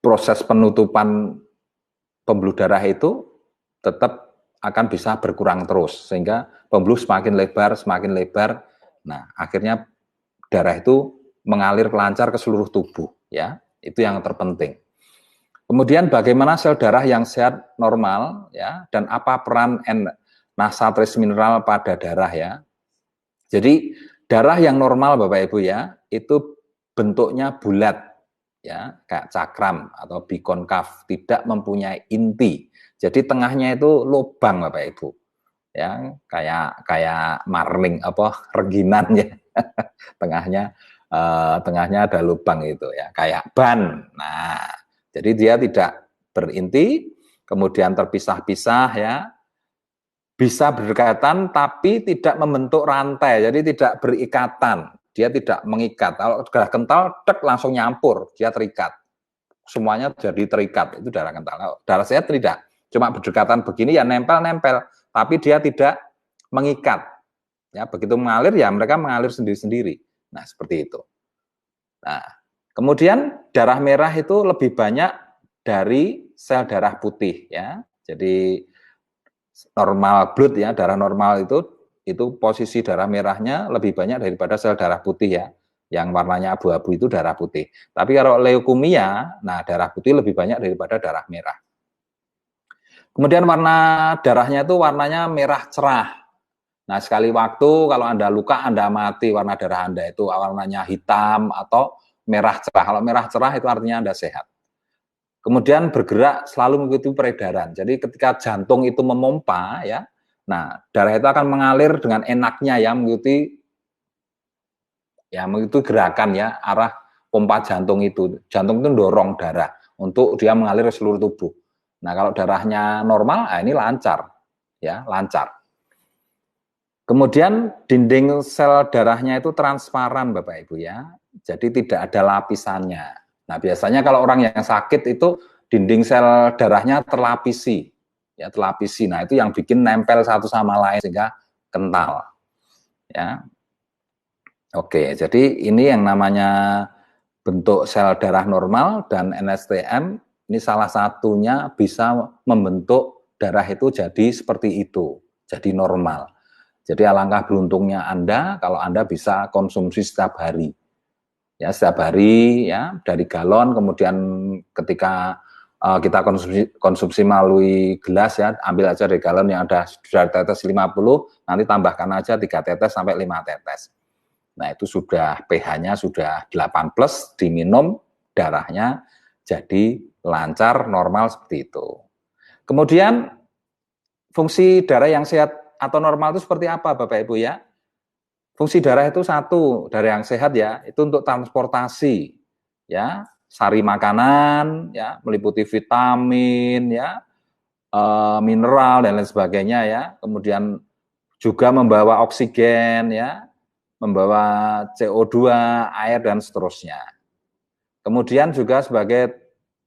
proses penutupan pembuluh darah itu tetap akan bisa berkurang terus, sehingga pembuluh semakin lebar. Nah, akhirnya darah itu mengalir lancar ke seluruh tubuh, ya. Itu yang terpenting. Kemudian bagaimana sel darah yang sehat normal, ya, dan apa peran nasatris mineral pada darah, ya. Jadi darah yang normal Bapak Ibu ya, itu bentuknya bulat, ya, kayak cakram atau bikonkav, tidak mempunyai inti. Jadi tengahnya itu lubang Bapak Ibu, ya, kayak marling rengginan ya, tengahnya ada lubang itu ya, kayak ban. Nah, jadi dia tidak berinti, kemudian terpisah-pisah ya, bisa berdekatan tapi tidak membentuk rantai, jadi tidak berikatan, dia tidak mengikat. Kalau darah kental, langsung nyampur, dia terikat. Semuanya jadi terikat, itu darah kental. Darah sehat tidak, cuma berdekatan begini ya nempel-nempel, tapi dia tidak mengikat. Ya, begitu mengalir ya mereka mengalir sendiri-sendiri. Nah, seperti itu. Nah, kemudian darah merah itu lebih banyak dari sel darah putih ya. Jadi normal blood ya, darah normal itu posisi darah merahnya lebih banyak daripada sel darah putih ya. Yang warnanya abu-abu itu darah putih. Tapi kalau leukemia, nah darah putih lebih banyak daripada darah merah. Kemudian warna darahnya itu warnanya merah cerah. Nah, sekali waktu kalau Anda luka, Anda mati, warna darah Anda itu warnanya hitam atau merah cerah. Kalau merah cerah itu artinya Anda sehat. Kemudian bergerak selalu mengikuti peredaran. Jadi ketika jantung itu memompa, ya, nah darah itu akan mengalir dengan enaknya ya mengikuti gerakan ya arah pompa jantung itu. Jantung itu dorong darah untuk dia mengalir ke seluruh tubuh. Nah kalau darahnya normal, ini lancar, ya lancar. Kemudian dinding sel darahnya itu transparan Bapak Ibu ya, jadi tidak ada lapisannya. Nah biasanya kalau orang yang sakit itu dinding sel darahnya terlapisi, ya terlapisi. Nah itu yang bikin nempel satu sama lain sehingga kental. Ya, oke. Jadi ini yang namanya bentuk sel darah normal dan NSTM ini salah satunya bisa membentuk darah itu jadi seperti itu, jadi normal. Jadi alangkah beruntungnya Anda kalau Anda bisa konsumsi setiap hari. Ya, setiap hari ya dari galon, kemudian ketika kita konsumsi melalui gelas ya, ambil aja dari galon yang ada sudah tetes 50, nanti tambahkan aja 3 tetes sampai 5 tetes. Nah, itu sudah pH-nya sudah 8+, diminum darahnya jadi lancar normal seperti itu. Kemudian fungsi darah yang sehat atau normal itu seperti apa Bapak Ibu ya? Fungsi darah itu satu, darah yang sehat ya, itu untuk transportasi ya, sari makanan ya, meliputi vitamin ya, mineral dan lain sebagainya ya. Kemudian juga membawa oksigen ya, membawa CO2, air dan seterusnya. Kemudian juga sebagai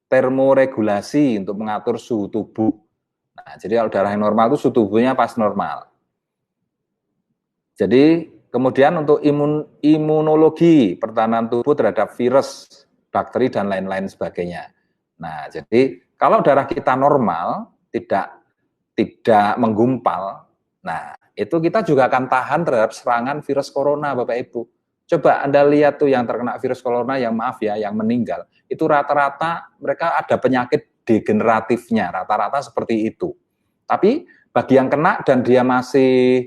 termoregulasi untuk mengatur suhu tubuh. Nah, jadi kalau darah yang normal itu suhu tubuhnya pas normal. Jadi kemudian untuk imunologi, pertahanan tubuh terhadap virus, bakteri dan lain-lain sebagainya. Nah, jadi kalau darah kita normal, tidak menggumpal, nah itu kita juga akan tahan terhadap serangan virus corona, Bapak Ibu. Coba Anda lihat tuh yang terkena virus corona, yang maaf ya, yang meninggal, itu rata-rata mereka ada penyakit degeneratifnya, rata-rata seperti itu. Tapi bagi yang kena dan dia masih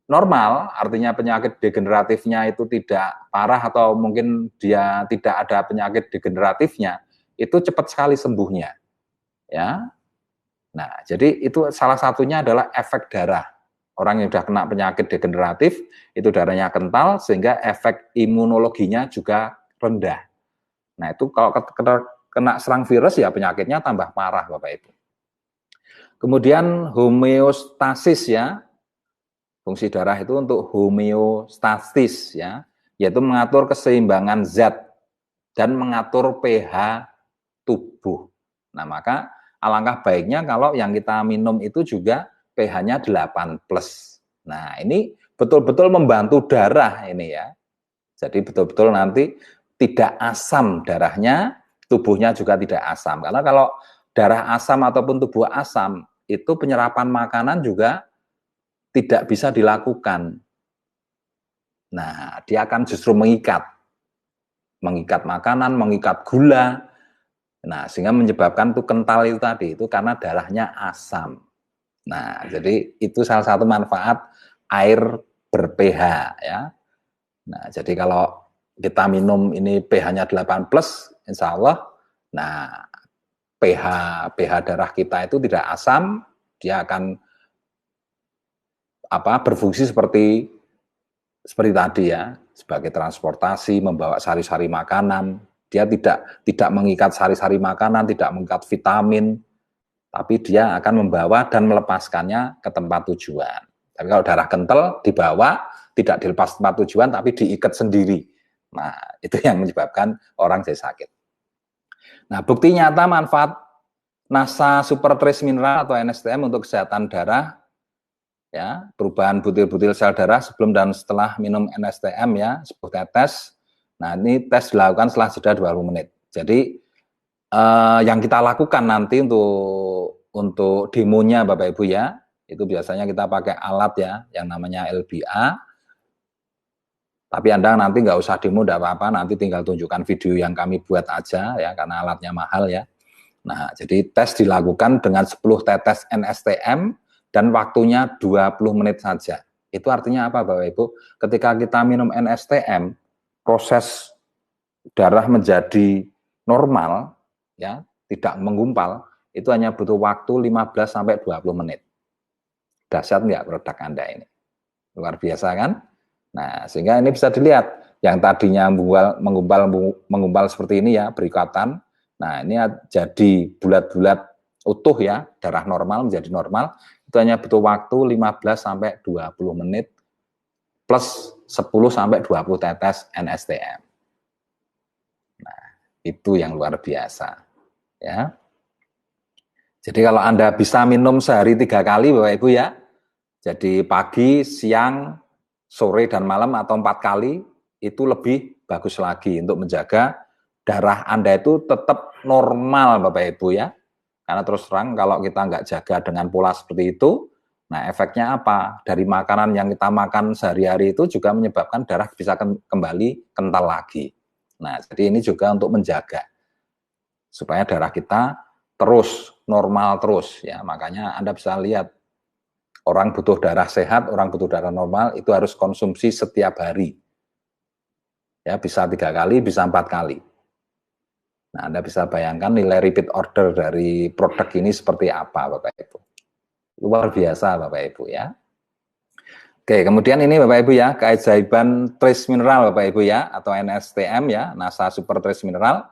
normal, artinya penyakit degeneratifnya itu tidak parah atau mungkin dia tidak ada penyakit degeneratifnya, itu cepat sekali sembuhnya. Ya. Nah, jadi itu salah satunya adalah efek darah. Orang yang sudah kena penyakit degeneratif, itu darahnya kental, sehingga efek imunologinya juga rendah. Nah, itu kalau kena serang virus ya penyakitnya tambah parah Bapak Ibu. Kemudian homeostasis ya. Fungsi darah itu untuk homeostasis ya, yaitu mengatur keseimbangan zat dan mengatur pH tubuh. Nah, maka alangkah baiknya kalau yang kita minum itu juga pH-nya 8+. Nah, ini betul-betul membantu darah ini ya. Jadi betul-betul nanti tidak asam darahnya, tubuhnya juga tidak asam. Karena kalau darah asam ataupun tubuh asam, itu penyerapan makanan juga tidak bisa dilakukan. Nah, dia akan justru mengikat makanan, mengikat gula. Nah, sehingga menyebabkan itu kental itu tadi, itu karena darahnya asam. Nah, jadi itu salah satu manfaat air ber-pH ya. Nah, jadi kalau kita minum ini pH-nya 8+, insya Allah, nah pH darah kita itu tidak asam, dia akan berfungsi seperti tadi ya, sebagai transportasi, membawa sari-sari makanan. Dia tidak mengikat sari-sari makanan, tidak mengikat vitamin, tapi dia akan membawa dan melepaskannya ke tempat tujuan. Tapi kalau darah kental dibawa, tidak dilepas tempat tujuan, tapi diikat sendiri. Nah, itu yang menyebabkan orang jadi sakit. Nah, bukti nyata manfaat NASA Super Trace Mineral atau NSTM untuk kesehatan darah, ya, perubahan butil-butil sel darah sebelum dan setelah minum NSTM ya, 10 tetes. Nah, ini tes dilakukan setelah jeda 20 menit. Jadi yang kita lakukan nanti untuk demonya Bapak Ibu ya, itu biasanya kita pakai alat ya, yang namanya LBA. Tapi Anda nanti nggak usah demo, nggak apa-apa, nanti tinggal tunjukkan video yang kami buat aja ya, karena alatnya mahal ya. Nah, jadi tes dilakukan dengan 10 tetes NSTM dan waktunya 20 menit saja. Itu artinya apa Bapak Ibu? Ketika kita minum NSTM, proses darah menjadi normal, ya, tidak menggumpal, itu hanya butuh waktu 15-20 menit. Dahsyat nggak produk Anda ini? Luar biasa kan? Nah, sehingga ini bisa dilihat, yang tadinya menggumpal seperti ini ya, berikatan. Nah, ini jadi bulat-bulat utuh ya, darah normal menjadi normal, itu hanya butuh waktu 15-20 menit plus 10-20 tetes NSTM. Nah, itu yang luar biasa. Ya. Jadi kalau Anda bisa minum sehari 3 kali Bapak Ibu ya, jadi pagi, siang, sore, dan malam atau 4 kali, itu lebih bagus lagi untuk menjaga darah Anda itu tetap normal Bapak Ibu ya. Karena terus terang kalau kita nggak jaga dengan pola seperti itu, nah efeknya apa? Dari makanan yang kita makan sehari-hari itu juga menyebabkan darah bisa kembali kental lagi. Nah, jadi ini juga untuk menjaga supaya darah kita terus normal terus ya. Makanya Anda bisa lihat orang butuh darah sehat, orang butuh darah normal itu harus konsumsi setiap hari. Ya, bisa 3 kali, bisa 4 kali. Nah, Anda bisa bayangkan nilai repeat order dari produk ini seperti apa, Bapak Ibu. Luar biasa, Bapak Ibu ya. Oke, kemudian ini Bapak Ibu ya, keajaiban trace mineral Bapak Ibu ya, atau NSTM ya, NASA Super Trace Mineral.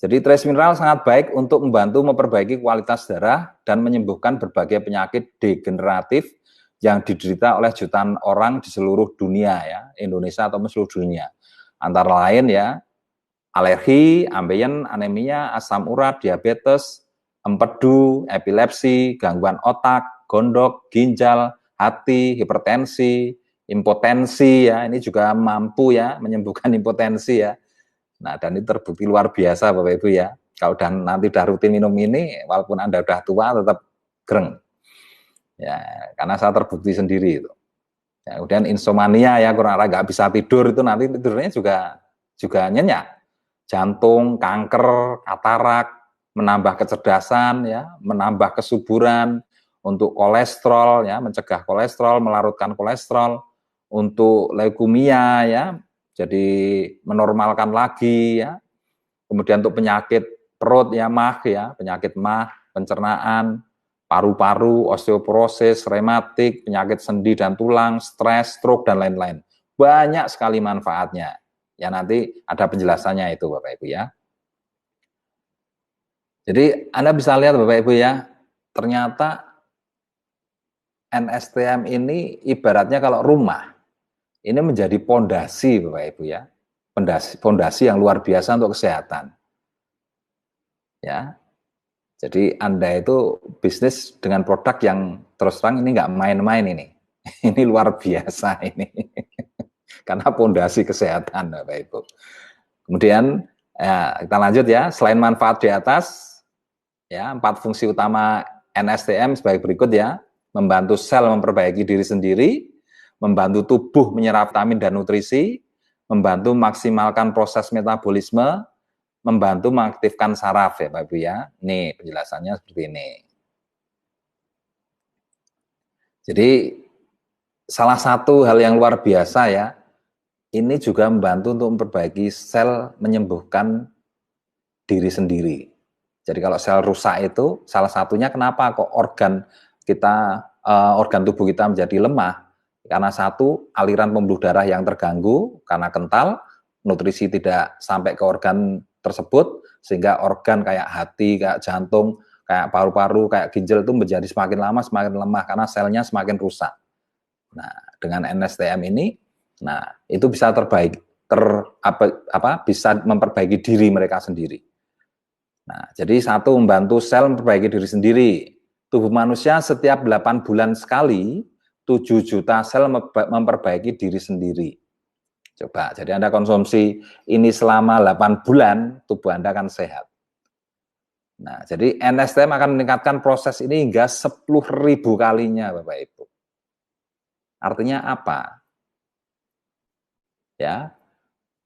Jadi trace mineral sangat baik untuk membantu memperbaiki kualitas darah dan menyembuhkan berbagai penyakit degeneratif yang diderita oleh jutaan orang di seluruh dunia ya, Indonesia atau seluruh dunia. Antara lain ya, alergi, ambeien, anemia, asam urat, diabetes, empedu, epilepsi, gangguan otak, gondok, ginjal, hati, hipertensi, impotensi ya, ini juga mampu ya menyembuhkan impotensi ya. Nah, dan ini terbukti luar biasa Bapak Ibu ya. Kalau nanti udah rutin minum ini, walaupun Anda udah tua tetap greng. Ya, karena saya terbukti sendiri itu. Ya, kemudian insomnia ya, kurang nggak bisa tidur itu nanti tidurnya juga nyenyak. Jantung, kanker, katarak, menambah kecerdasan ya, menambah kesuburan, untuk kolesterol ya, mencegah kolesterol, melarutkan kolesterol, untuk leukemia ya, jadi menormalkan lagi ya. Kemudian untuk penyakit perut ya, penyakit MAH, pencernaan, paru-paru, osteoporosis, rematik, penyakit sendi dan tulang, stres, stroke dan lain-lain. Banyak sekali manfaatnya. Ya nanti ada penjelasannya itu Bapak Ibu ya. Jadi Anda bisa lihat Bapak Ibu ya, ternyata NSTM ini ibaratnya kalau rumah, ini menjadi pondasi Bapak Ibu ya. Pondasi yang luar biasa untuk kesehatan. Ya. Jadi Anda itu bisnis dengan produk yang terus terang ini nggak main-main ini. Ini luar biasa ini. Karena pondasi kesehatan Bapak Ibu. Kemudian ya, kita lanjut ya, selain manfaat di atas, ya 4 fungsi utama NSTM sebagai berikut ya, membantu sel memperbaiki diri sendiri, membantu tubuh menyerap vitamin dan nutrisi, membantu maksimalkan proses metabolisme, membantu mengaktifkan saraf ya Bapak Ibu ya. Nih penjelasannya seperti ini. Jadi salah satu hal yang luar biasa ya, ini juga membantu untuk memperbaiki sel, menyembuhkan diri sendiri. Jadi kalau sel rusak itu salah satunya kenapa kok organ kita, organ tubuh kita menjadi lemah? Karena satu, aliran pembuluh darah yang terganggu karena kental, nutrisi tidak sampai ke organ tersebut, sehingga organ kayak hati, kayak jantung, kayak paru-paru, kayak ginjal itu menjadi semakin lama semakin lemah karena selnya semakin rusak. Nah, dengan NSTM ini, nah itu bisa bisa memperbaiki diri mereka sendiri. Nah, jadi satu, membantu sel memperbaiki diri sendiri. Tubuh manusia setiap 8 bulan sekali 7 juta sel memperbaiki diri sendiri. Coba, jadi Anda konsumsi ini selama 8 bulan, tubuh Anda akan sehat. Nah, jadi NSTM akan meningkatkan proses ini hingga 10.000 kalinya, Bapak Ibu. Artinya apa? Ya,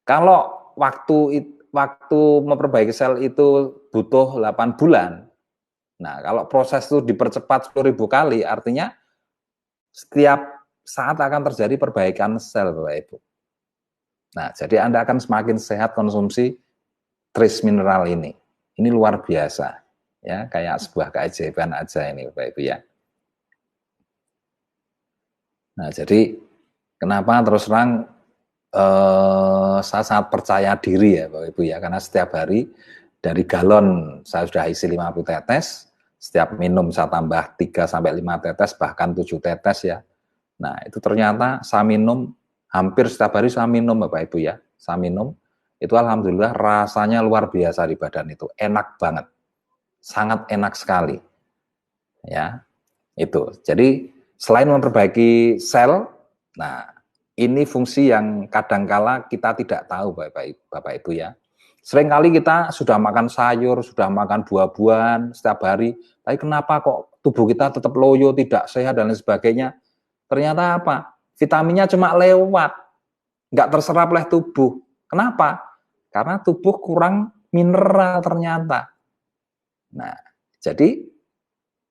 kalau waktu memperbaiki sel itu butuh 8 bulan, nah kalau proses itu dipercepat 10.000 kali, artinya setiap saat akan terjadi perbaikan sel, Bapak Ibu. Nah, jadi Anda akan semakin sehat konsumsi trace mineral ini. Ini luar biasa, ya, kayak sebuah keajaiban aja ini, Bapak Ibu ya. Nah, jadi kenapa terus terang saya sangat percaya diri ya Bapak Ibu ya, karena setiap hari dari galon saya sudah isi 50 tetes, setiap minum saya tambah 3-5 tetes, bahkan 7 tetes ya. Nah, itu ternyata saya minum, hampir setiap hari saya minum Bapak Ibu ya, saya minum, itu alhamdulillah rasanya luar biasa di badan itu, enak banget, sangat enak sekali. Ya, itu. Jadi selain memperbaiki sel, nah ini fungsi yang kadangkala kita tidak tahu Bapak Ibu ya. Seringkali kita sudah makan sayur, sudah makan buah-buahan setiap hari, tapi kenapa kok tubuh kita tetap loyo, tidak sehat dan lain sebagainya? Ternyata apa? Vitaminnya cuma lewat, nggak terserap oleh tubuh. Kenapa? Karena tubuh kurang mineral ternyata. Nah, jadi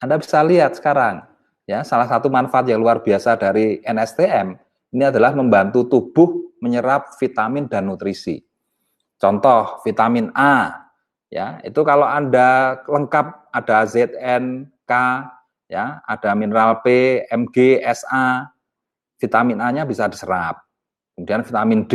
Anda bisa lihat sekarang, ya, salah satu manfaat yang luar biasa dari NSTM ini adalah membantu tubuh menyerap vitamin dan nutrisi. Contoh vitamin A, ya, itu kalau Anda lengkap ada Zn, K, ya, ada mineral P, Mg, Sa, vitamin A-nya bisa diserap. Kemudian vitamin D,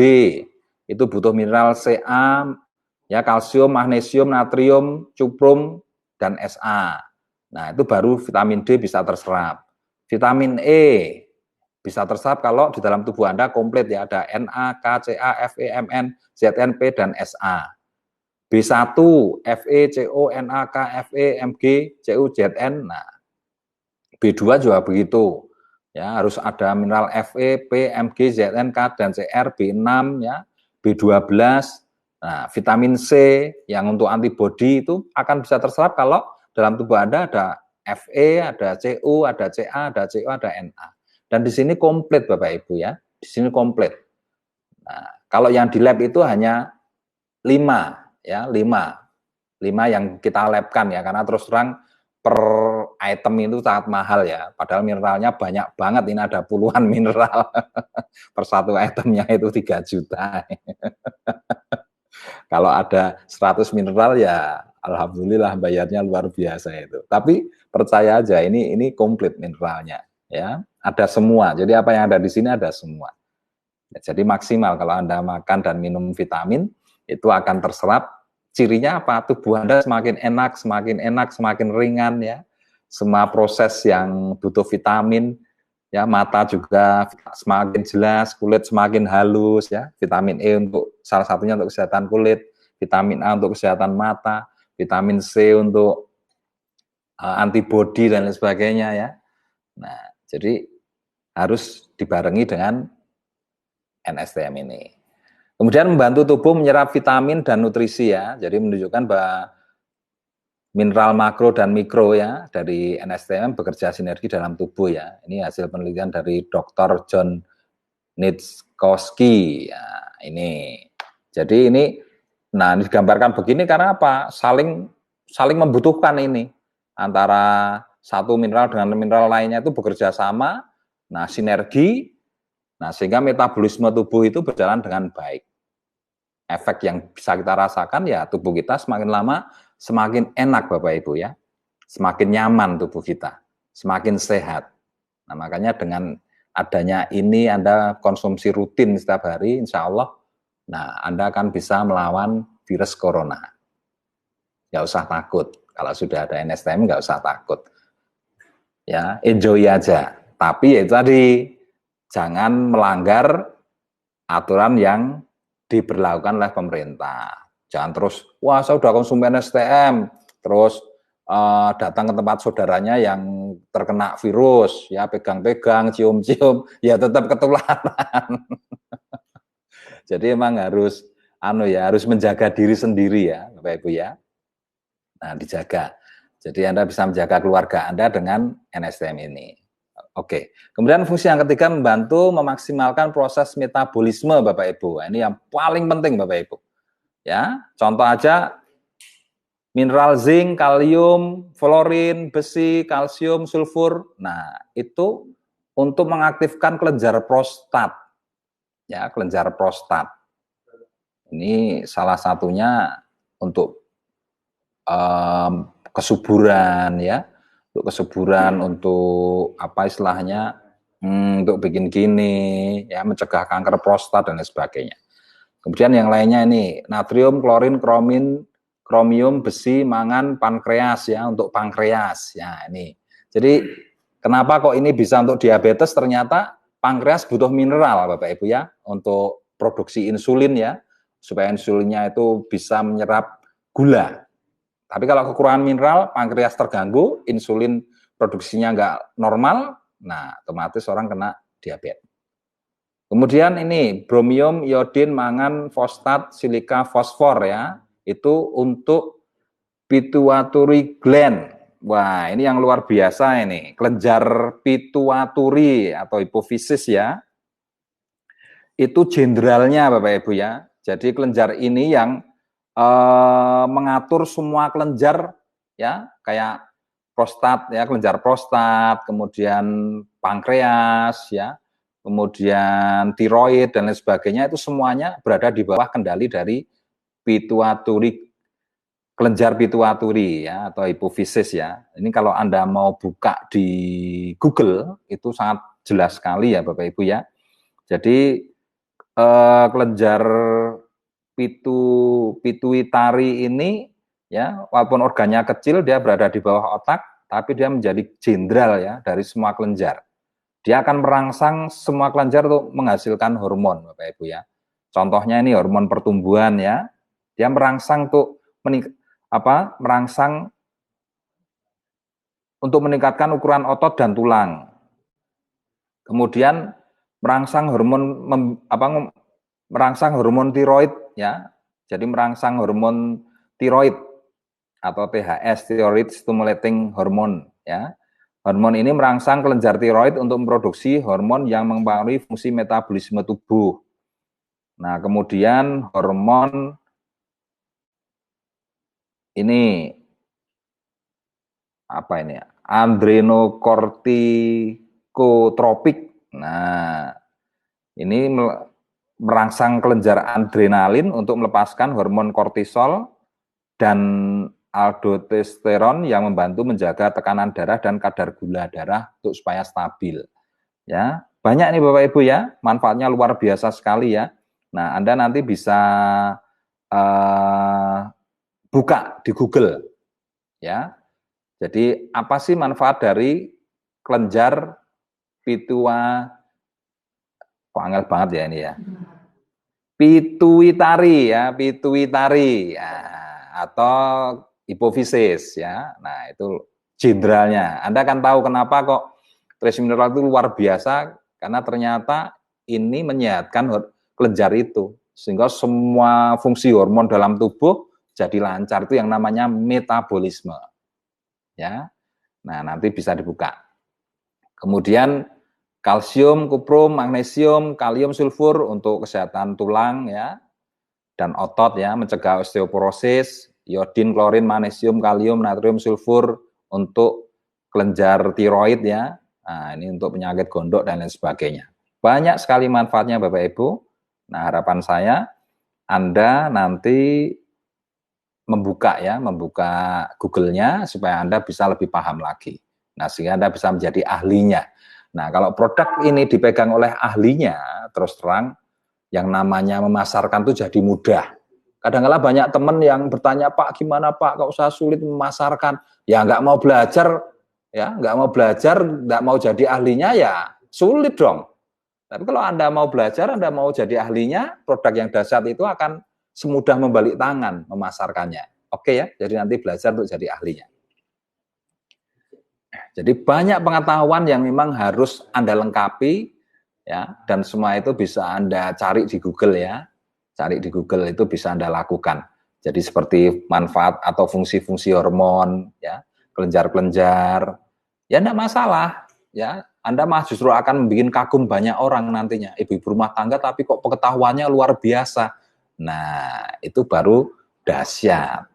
itu butuh mineral Ca, ya, kalsium, magnesium, natrium, cuprum, dan Sa. Nah, itu baru vitamin D bisa terserap. Vitamin E bisa terserap kalau di dalam tubuh Anda komplit ya, ada Na, K, Ca, Fe, Mn, Zn, P, dan Sa. B1, Fe, Co, Na, K, Fe, Mg, Cu, Zn. Nah, B2 juga begitu. Ya, harus ada mineral Fe, P, Mg, Zn, K, dan Cr, B6 ya, B12. Nah, vitamin C yang untuk antibodi itu akan bisa terserap kalau dalam tubuh Anda ada Fe, ada Cu, ada Ca, ada Co, ada Na. Dan di sini komplit Bapak Ibu ya. Di sini komplit. Nah, kalau yang di lab itu hanya 5 ya, 5 yang kita labkan ya, karena terus terang per item itu sangat mahal ya. Padahal mineralnya banyak banget, ini ada puluhan mineral. Per satu itemnya itu 3 juta. Kalau ada 100 mineral ya alhamdulillah bayarnya luar biasa itu. Tapi percaya aja ini komplit mineralnya ya. Ada semua. Jadi apa yang ada di sini ada semua. Jadi maksimal kalau Anda makan dan minum vitamin, itu akan terserap. Cirinya apa? Tubuh Anda semakin enak, semakin ringan ya. Semua proses yang butuh vitamin, ya mata juga semakin jelas, kulit semakin halus ya. Vitamin E untuk salah satunya untuk kesehatan kulit, vitamin A untuk kesehatan mata, vitamin C untuk antibodi dan lain sebagainya ya. Nah, jadi harus dibarengi dengan NSTM ini. Kemudian membantu tubuh menyerap vitamin dan nutrisi ya. Jadi menunjukkan bahwa mineral makro dan mikro ya dari NSTM bekerja sinergi dalam tubuh ya. Ini hasil penelitian dari Dr. John Nitzkowski ya. Ini. Jadi ini ini digambarkan begini karena apa? Saling membutuhkan ini antara satu mineral dengan mineral lainnya itu bekerja sama. Nah, sinergi. Nah, sehingga metabolisme tubuh itu berjalan dengan baik. Efek yang bisa kita rasakan ya tubuh kita semakin lama semakin enak Bapak Ibu ya. Semakin nyaman tubuh kita, semakin sehat. Nah, makanya dengan adanya ini Anda konsumsi rutin setiap hari, insya Allah, nah Anda akan bisa melawan virus corona. Nggak usah takut. Kalau sudah ada NSTM nggak usah takut. Ya, enjoy aja. Tapi ya itu tadi, jangan melanggar aturan yang diberlakukan oleh pemerintah. Jangan terus, wah saya sudah konsumsi NSTM, terus datang ke tempat saudaranya yang terkena virus, ya pegang-pegang, cium-cium, ya tetap ketularan. Jadi emang harus harus menjaga diri sendiri ya, Bapak Ibu ya. Nah, dijaga. Jadi Anda bisa menjaga keluarga Anda dengan NSTM ini. Oke. Kemudian fungsi yang ketiga membantu memaksimalkan proses metabolisme Bapak Ibu. Ini yang paling penting Bapak Ibu. Ya, contoh aja mineral zinc, kalium, fluorin, besi, kalsium, sulfur. Nah, itu untuk mengaktifkan kelenjar prostat. Ya, kelenjar prostat. Ini salah satunya untuk kesuburan ya. Untuk kesuburan, untuk apa istilahnya, untuk bikin gini, ya mencegah kanker prostat dan lain sebagainya. Kemudian yang lainnya ini natrium, klorin, kromium, besi, mangan, pankreas ya untuk pankreas ya ini. Jadi kenapa kok ini bisa untuk diabetes? Ternyata pankreas butuh mineral Bapak Ibu ya untuk produksi insulin ya supaya insulinnya itu bisa menyerap gula. Tapi kalau kekurangan mineral, pankreas terganggu, insulin produksinya nggak normal, nah otomatis orang kena diabetes. Kemudian ini bromium, iodin, mangan, fosfat, silika, fosfor ya, itu untuk pituitary gland. Wah, ini yang luar biasa ini, kelenjar pituitary atau hipofisis ya. Itu jenderalnya Bapak Ibu ya. Jadi kelenjar ini yang mengatur semua kelenjar ya, kayak prostat ya, kelenjar prostat, kemudian pankreas ya, kemudian tiroid dan lain sebagainya, itu semuanya berada di bawah kendali dari pituitary, kelenjar pituitary ya atau hipofisis ya. Ini kalau Anda mau buka di Google itu sangat jelas sekali ya Bapak Ibu ya. Jadi kelenjar pituitari ini ya, walaupun organnya kecil, dia berada di bawah otak, tapi dia menjadi jenderal ya dari semua kelenjar. Dia akan merangsang semua kelenjar untuk menghasilkan hormon, Bapak Ibu ya. Contohnya ini hormon pertumbuhan ya. Dia merangsang merangsang untuk meningkatkan ukuran otot dan tulang. Kemudian merangsang hormon tiroid ya. Jadi merangsang hormon tiroid atau THS, thyroid stimulating hormone ya. Hormon ini merangsang kelenjar tiroid untuk memproduksi hormon yang mempengaruhi fungsi metabolisme tubuh. Nah, kemudian hormon ini apa ini? Adrenokortikotropik. Nah, ini merangsang kelenjar adrenalin untuk melepaskan hormon kortisol dan aldosteron yang membantu menjaga tekanan darah dan kadar gula darah untuk supaya stabil. Ya, Banyak nih Bapak Ibu ya, manfaatnya luar biasa sekali ya. Nah, Anda nanti bisa buka di Google ya. Jadi apa sih manfaat dari kelenjar kok angel banget ya ini ya. Pituitari ya, pituitari ya, atau hipofisis ya. Nah, itu jenderalnya. Anda kan tahu kenapa kok trace mineral itu luar biasa, karena ternyata ini menyehatkan kelenjar itu, sehingga semua fungsi hormon dalam tubuh jadi lancar. Itu yang namanya metabolisme ya. Nah, nanti bisa dibuka. Kemudian kalsium, kuprum, magnesium, kalium, sulfur untuk kesehatan tulang ya, dan otot ya, mencegah osteoporosis, iodin, klorin, magnesium, kalium, natrium, sulfur untuk kelenjar tiroid ya. Nah, ini untuk penyakit gondok dan lain sebagainya. Banyak sekali manfaatnya Bapak Ibu. Nah, harapan saya Anda nanti membuka Google-nya supaya Anda bisa lebih paham lagi. Nah, sehingga Anda bisa menjadi ahlinya. Nah, kalau produk ini dipegang oleh ahlinya, terus terang, yang namanya memasarkan itu jadi mudah. Kadang-kadang banyak teman yang bertanya, Pak, gimana Pak, kok usah sulit memasarkan? Ya nggak mau belajar, nggak mau jadi ahlinya, ya sulit dong. Tapi kalau Anda mau belajar, Anda mau jadi ahlinya, produk yang dahsyat itu akan semudah membalik tangan memasarkannya. Oke ya, jadi nanti belajar untuk jadi ahlinya. Jadi banyak pengetahuan yang memang harus Anda lengkapi ya, dan semua itu bisa Anda cari di Google ya. Cari di Google itu bisa Anda lakukan. Jadi seperti manfaat atau fungsi-fungsi hormon ya, kelenjar-kelenjar. Ya enggak masalah ya. Anda mah justru akan membuat kagum banyak orang nantinya. Ibu-ibu rumah tangga tapi kok pengetahuannya luar biasa. Nah, itu baru dahsyat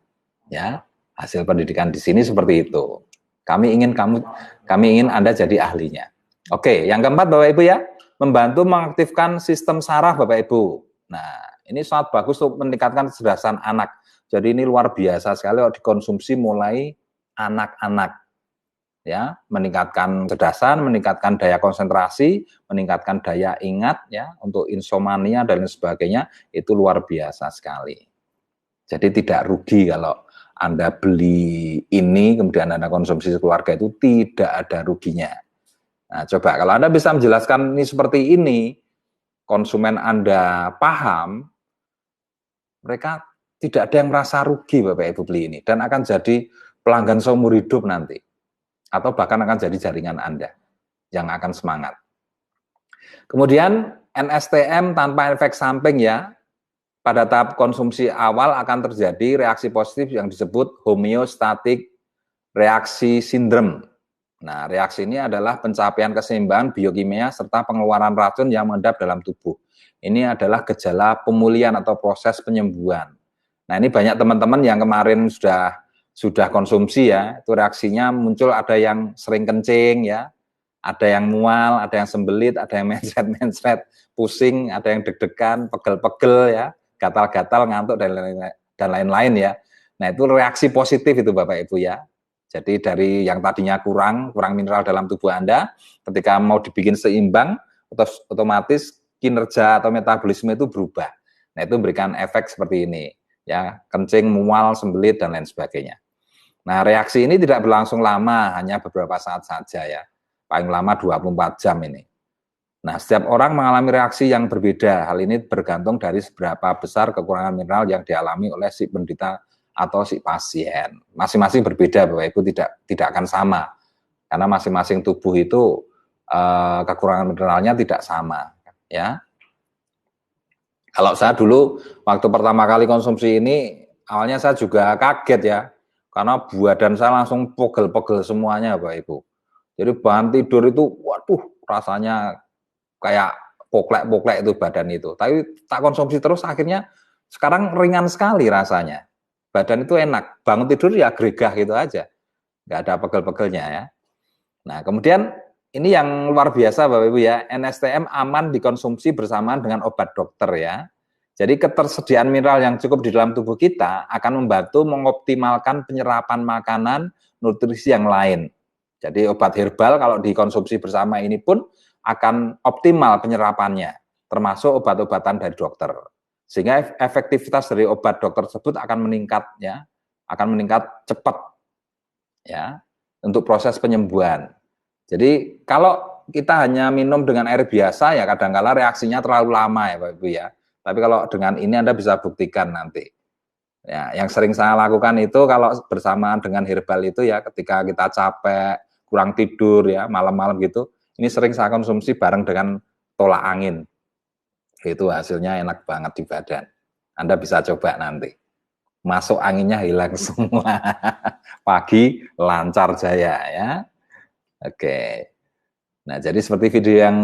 ya. Hasil pendidikan di sini seperti itu. Kami ingin Anda jadi ahlinya. Oke, yang keempat Bapak Ibu ya, membantu mengaktifkan sistem saraf Bapak Ibu. Nah, ini sangat bagus untuk meningkatkan kecerdasan anak. Jadi ini luar biasa sekali kalau dikonsumsi mulai anak-anak. Ya, meningkatkan kecerdasan, meningkatkan daya konsentrasi, meningkatkan daya ingat ya, untuk insomnia dan lain sebagainya, itu luar biasa sekali. Jadi tidak rugi kalau Anda beli ini, kemudian Anda konsumsi keluarga, itu tidak ada ruginya. Nah, coba kalau Anda bisa menjelaskan ini seperti ini, konsumen Anda paham, mereka tidak ada yang merasa rugi Bapak Ibu beli ini, dan akan jadi pelanggan seumur hidup nanti. Atau bahkan akan jadi jaringan Anda yang akan semangat. Kemudian NSTM tanpa efek samping ya, pada tahap konsumsi awal akan terjadi reaksi positif yang disebut homeostatic reaksi sindrom. Nah, reaksi ini adalah pencapaian keseimbangan biokimia serta pengeluaran racun yang mengendap dalam tubuh. Ini adalah gejala pemulihan atau proses penyembuhan. Nah, ini banyak teman-teman yang kemarin sudah konsumsi ya, itu reaksinya muncul, ada yang sering kencing ya, ada yang mual, ada yang sembelit, ada yang mencret-mencret, pusing, ada yang deg-degan, pegel-pegel ya, gatal-gatal, ngantuk dan lain-lain ya. Nah, itu reaksi positif itu Bapak Ibu ya. Jadi dari yang tadinya kurang mineral dalam tubuh Anda, ketika mau dibikin seimbang, otomatis kinerja atau metabolisme itu berubah. Nah, itu memberikan efek seperti ini ya, kencing, mual, sembelit dan lain sebagainya. Nah, reaksi ini tidak berlangsung lama, hanya beberapa saat saja ya. Paling lama 24 jam ini. Nah, setiap orang mengalami reaksi yang berbeda. Hal ini bergantung dari seberapa besar kekurangan mineral yang dialami oleh si penderita atau si pasien. Masing-masing berbeda, Bapak Ibu, tidak akan sama. Karena masing-masing tubuh itu kekurangan mineralnya tidak sama, ya. Kalau saya dulu waktu pertama kali konsumsi ini, awalnya saya juga kaget ya. Karena badan saya langsung pegel-pegel semuanya Bapak Ibu. Jadi bahan tidur itu, waduh, rasanya kayak poklek-poklek itu badan itu. Tapi tak konsumsi terus, akhirnya sekarang ringan sekali rasanya. Badan itu enak, bangun tidur ya gregah gitu aja. Nggak ada pegel-pegelnya ya. Nah, kemudian ini yang luar biasa Bapak Ibu ya, NSTM aman dikonsumsi bersamaan dengan obat dokter ya. Jadi ketersediaan mineral yang cukup di dalam tubuh kita akan membantu mengoptimalkan penyerapan makanan, nutrisi yang lain. Jadi obat herbal kalau dikonsumsi bersama ini pun akan optimal penyerapannya, termasuk obat-obatan dari dokter. Sehingga efektivitas dari obat dokter tersebut akan meningkat ya, akan meningkat cepat ya untuk proses penyembuhan. Jadi kalau kita hanya minum dengan air biasa ya kadang-kala reaksinya terlalu lama ya Bapak Ibu ya. Tapi kalau dengan ini Anda bisa buktikan nanti. Ya, yang sering saya lakukan itu kalau bersamaan dengan herbal itu ya ketika kita capek, kurang tidur ya, malam-malam gitu, ini sering saya konsumsi bareng dengan tolak angin. Itu hasilnya enak banget di badan. Anda bisa coba nanti. Masuk anginnya hilang semua. Pagi lancar jaya ya. Oke. Nah, jadi seperti video yang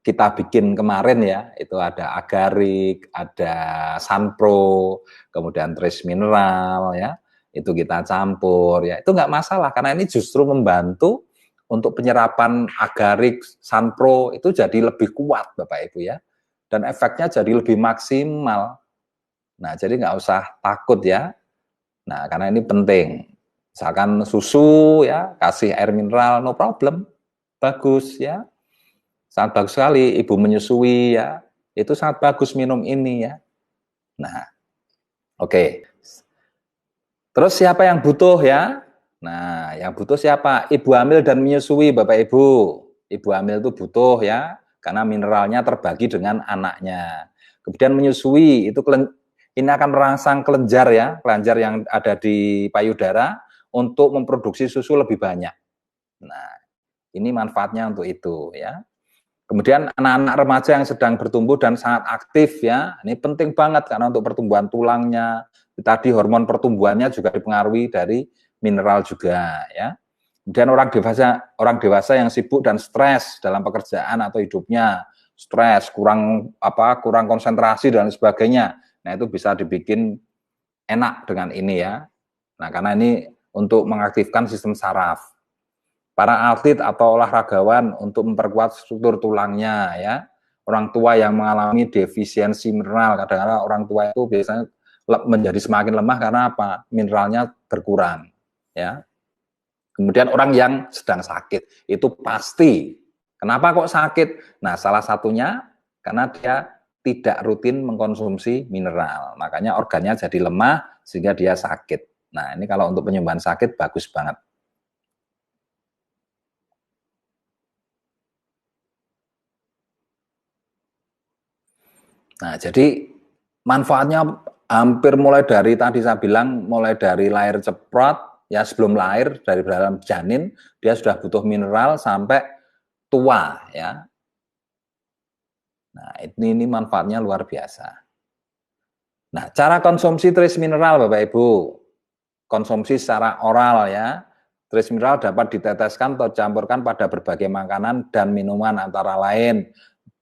kita bikin kemarin ya, itu ada agarik, ada sunpro, kemudian trace mineral ya, itu kita campur ya, itu nggak masalah karena ini justru membantu untuk penyerapan agarik, sunpro itu jadi lebih kuat Bapak Ibu ya, dan efeknya jadi lebih maksimal. Nah, jadi nggak usah takut ya. Nah, karena ini penting. Misalkan susu ya, kasih air mineral, no problem. Bagus ya. Sangat bagus sekali ibu menyusui ya. Itu sangat bagus minum ini ya. Nah, oke. Terus siapa yang butuh ya? Nah, yang butuh siapa? Ibu hamil dan menyusui Bapak Ibu. Ibu hamil itu butuh ya, karena mineralnya terbagi dengan anaknya. Kemudian menyusui itu ini akan merangsang kelenjar ya, kelenjar yang ada di payudara untuk memproduksi susu lebih banyak. Nah, ini manfaatnya untuk itu ya. Kemudian anak-anak remaja yang sedang bertumbuh dan sangat aktif ya, ini penting banget karena untuk pertumbuhan tulangnya, tadi hormon pertumbuhannya juga dipengaruhi dari mineral juga ya. Kemudian orang dewasa yang sibuk dan stres dalam pekerjaan atau hidupnya, stres, kurang konsentrasi dan sebagainya. Nah, itu bisa dibikin enak dengan ini ya. Nah, karena ini untuk mengaktifkan sistem saraf. Para atlet atau olahragawan untuk memperkuat struktur tulangnya ya. Orang tua yang mengalami defisiensi mineral, kadang-kadang orang tua itu biasanya menjadi semakin lemah karena apa? Mineralnya berkurang ya. Kemudian orang yang sedang sakit itu pasti. Kenapa kok sakit? Nah, salah satunya karena dia tidak rutin mengkonsumsi mineral. Makanya organnya jadi lemah sehingga dia sakit. Nah, ini kalau untuk penyembuhan sakit bagus banget. Nah, jadi manfaatnya hampir mulai dari tadi saya bilang, mulai dari lahir ceprot, ya sebelum lahir, dari dalam janin, dia sudah butuh mineral sampai tua, ya. Nah, ini manfaatnya luar biasa. Nah, cara konsumsi trace mineral, Bapak Ibu. Konsumsi secara oral, ya. Trace mineral dapat diteteskan atau campurkan pada berbagai makanan dan minuman antara lain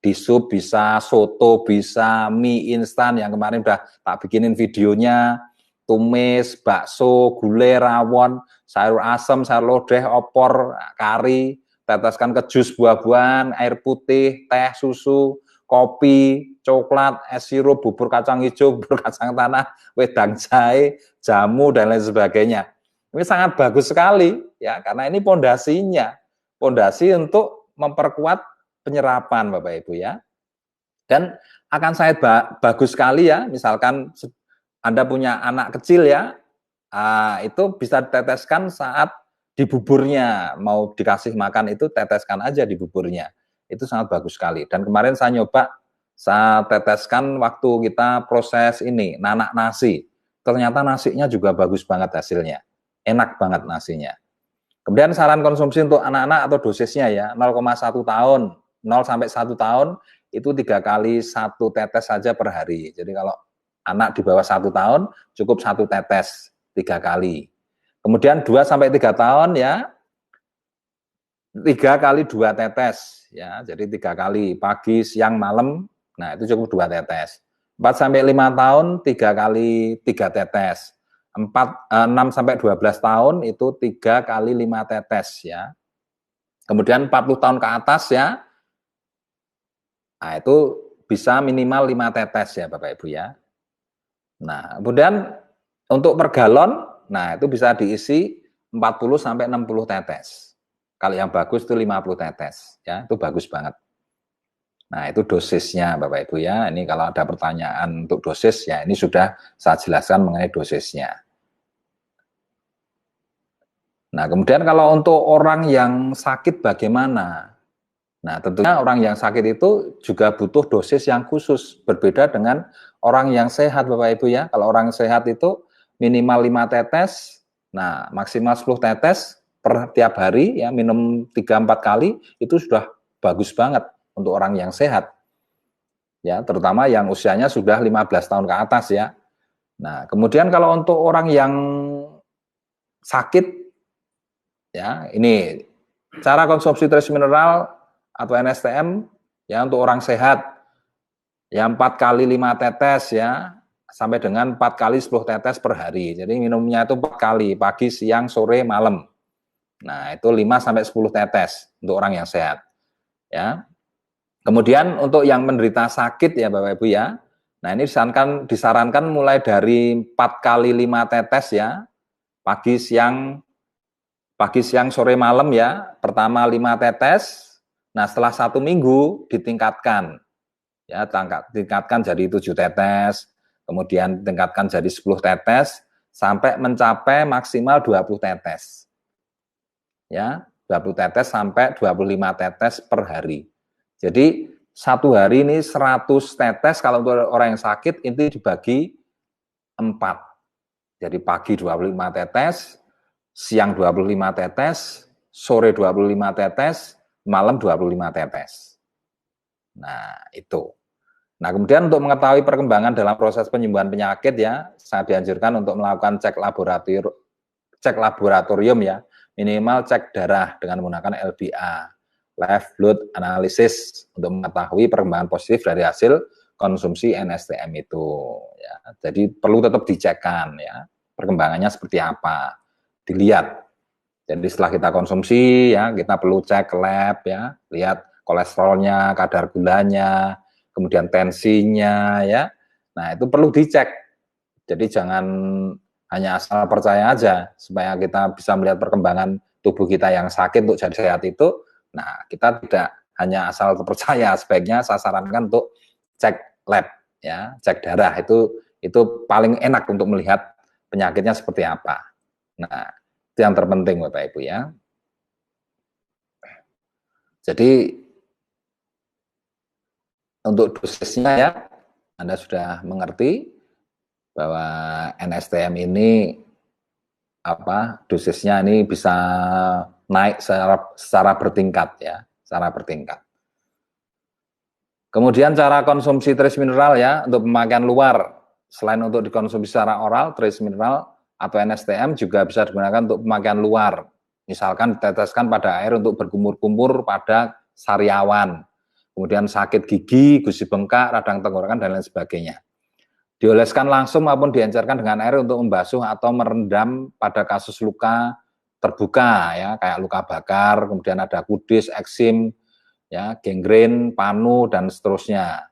di sup bisa, soto bisa, mie instan yang kemarin udah tak bikinin videonya, tumis, bakso, gulai, rawon, sayur asem, sayur lodeh, opor, kari, teteskan ke jus buah-buahan, air putih, teh, susu, kopi, coklat, es sirup, bubur kacang hijau, bubur kacang tanah, wedang jahe, jamu, dan lain sebagainya. Ini sangat bagus sekali, ya, karena ini pondasinya, pondasi untuk memperkuat penyerapan Bapak Ibu ya. Dan akan sangat bagus sekali ya, misalkan Anda punya anak kecil ya, itu bisa diteteskan saat di buburnya, mau dikasih makan itu teteskan aja di buburnya. Itu sangat bagus sekali. Dan kemarin saya nyoba, saya teteskan waktu kita proses ini, nanak nasi. Ternyata nasinya juga bagus banget hasilnya. Enak banget nasinya. Kemudian saran konsumsi untuk anak-anak atau dosisnya ya, 0,1 tahun, 0 sampai 1 tahun itu 3 kali 1 tetes saja per hari. Jadi kalau anak di bawah 1 tahun cukup 1 tetes 3 kali. Kemudian 2 sampai 3 tahun ya 3 kali 2 tetes ya. Jadi 3 kali pagi, siang, malam. Nah, itu cukup 2 tetes. 4 sampai 5 tahun 3 kali 3 tetes. 6 sampai 12 tahun itu 3 kali 5 tetes ya. Kemudian 40 tahun ke atas ya, nah itu bisa minimal 5 tetes ya Bapak Ibu ya. Nah, kemudian untuk per galon, nah itu bisa diisi 40 sampai 60 tetes. Kalau yang bagus itu 50 tetes ya, itu bagus banget. Nah, itu dosisnya Bapak Ibu ya. Ini kalau ada pertanyaan untuk dosis ya, ini sudah saya jelaskan mengenai dosisnya. Nah, kemudian kalau untuk orang yang sakit bagaimana? Nah, tentunya orang yang sakit itu juga butuh dosis yang khusus, berbeda dengan orang yang sehat Bapak Ibu ya. Kalau orang sehat itu minimal 5 tetes, nah maksimal 10 tetes per tiap hari ya, minum 3-4 kali itu sudah bagus banget untuk orang yang sehat. Ya, terutama yang usianya sudah 15 tahun ke atas ya. Nah, kemudian kalau untuk orang yang sakit ya, ini cara konsumsi trace mineral atau NSTM ya untuk orang sehat ya 4 kali 5 tetes ya sampai dengan 4 kali 10 tetes per hari. Jadi minumnya itu 4 kali, pagi, siang, sore, malam. Nah, itu 5 sampai 10 tetes untuk orang yang sehat. Ya. Kemudian untuk yang menderita sakit ya Bapak Ibu ya. Nah, ini disarankan mulai dari 4 kali 5 tetes ya. Pagi, siang, sore, malam ya. Pertama 5 tetes. Nah, setelah 1 minggu ditingkatkan. Ya, tingkatkan jadi 7 tetes, kemudian tingkatkan jadi 10 tetes, sampai mencapai maksimal 20 tetes. Ya, 20 tetes sampai 25 tetes per hari. Jadi, satu hari ini 100 tetes, kalau untuk orang yang sakit, itu dibagi 4. Jadi, pagi 25 tetes, siang 25 tetes, sore 25 tetes, malam 25 tetes. Nah, itu. Nah, kemudian untuk mengetahui perkembangan dalam proses penyembuhan penyakit ya, saya dianjurkan untuk melakukan cek laboratorium ya, minimal cek darah dengan menggunakan LBA, live blood analysis, untuk mengetahui perkembangan positif dari hasil konsumsi NSTM itu ya. Jadi perlu tetap dicekkan ya, perkembangannya seperti apa, dilihat. Jadi setelah kita konsumsi ya, kita perlu cek lab ya, lihat kolesterolnya, kadar gulanya, kemudian tensinya ya. Nah, itu perlu dicek. Jadi jangan hanya asal percaya aja, supaya kita bisa melihat perkembangan tubuh kita yang sakit untuk jadi sehat itu. Nah, kita tidak hanya asal percaya, sebaiknya saya sarankan untuk cek lab ya, cek darah itu paling enak untuk melihat penyakitnya seperti apa. Nah, itu yang terpenting Bapak Ibu ya. Jadi untuk dosisnya ya, Anda sudah mengerti bahwa NSTM ini dosisnya ini bisa naik secara bertingkat ya, secara bertingkat. Kemudian cara konsumsi trace mineral ya untuk pemakaian luar, selain untuk dikonsumsi secara oral, trace mineral atau NSTM juga bisa digunakan untuk pemakaian luar. Misalkan diteteskan pada air untuk berkumur-kumur pada sariawan, kemudian sakit gigi, gusi bengkak, radang tenggorokan, dan lain sebagainya. Dioleskan langsung maupun diencerkan dengan air untuk membasuh atau merendam pada kasus luka terbuka ya, kayak luka bakar, kemudian ada kudis, eksim, ya, gangren, panu, dan seterusnya.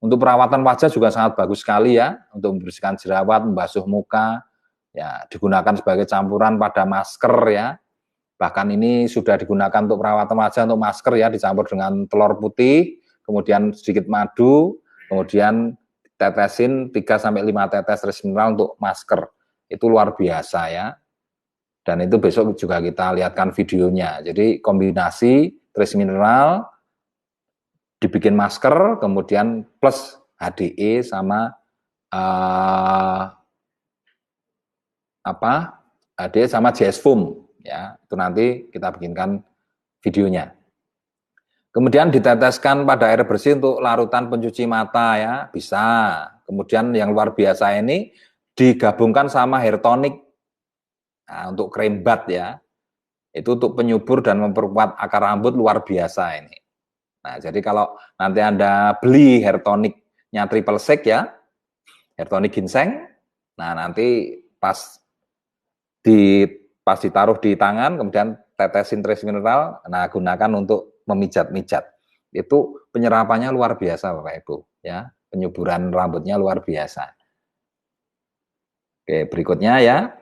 Untuk perawatan wajah juga sangat bagus sekali ya, untuk membersihkan jerawat, membasuh muka, ya, digunakan sebagai campuran pada masker ya. Bahkan ini sudah digunakan untuk perawatan wajah, untuk masker ya, dicampur dengan telur putih, kemudian sedikit madu, kemudian tetesin 3-5 tetes trace mineral untuk masker. Itu luar biasa ya. Dan itu besok juga kita lihatkan videonya. Jadi kombinasi trace mineral, dibikin masker, kemudian plus HDE sama HDE sama JS foam ya. Itu nanti kita bikinkan videonya. Kemudian diteteskan pada air bersih untuk larutan pencuci mata ya, bisa. Kemudian yang luar biasa ini digabungkan sama hair tonic. Nah, untuk krim bat ya. Itu untuk penyubur dan memperkuat akar rambut, luar biasa ini. Nah, jadi kalau nanti Anda beli hair tonicnya triple sec ya, hair tonic ginseng, nah nanti pas ditaruh di tangan, kemudian tetesin trace mineral, nah gunakan untuk memijat-mijat. Itu penyerapannya luar biasa Bapak Ibu, ya. Penyuburan rambutnya luar biasa. Oke, berikutnya ya.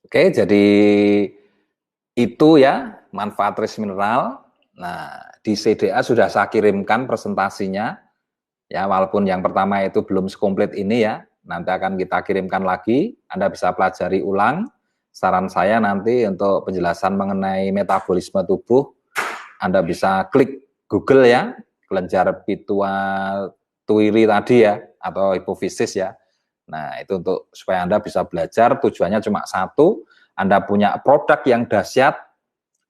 Oke, jadi itu ya manfaat trace mineral. Nah, di CDA sudah saya kirimkan presentasinya. Ya, walaupun yang pertama itu belum sekomplit ini ya. Nanti akan kita kirimkan lagi. Anda bisa pelajari ulang. Saran saya nanti untuk penjelasan mengenai metabolisme tubuh, Anda bisa klik Google ya, kelenjar pituitary tadi ya, atau hipofisis ya. Nah, itu untuk supaya Anda bisa belajar, tujuannya cuma satu, Anda punya produk yang dahsyat,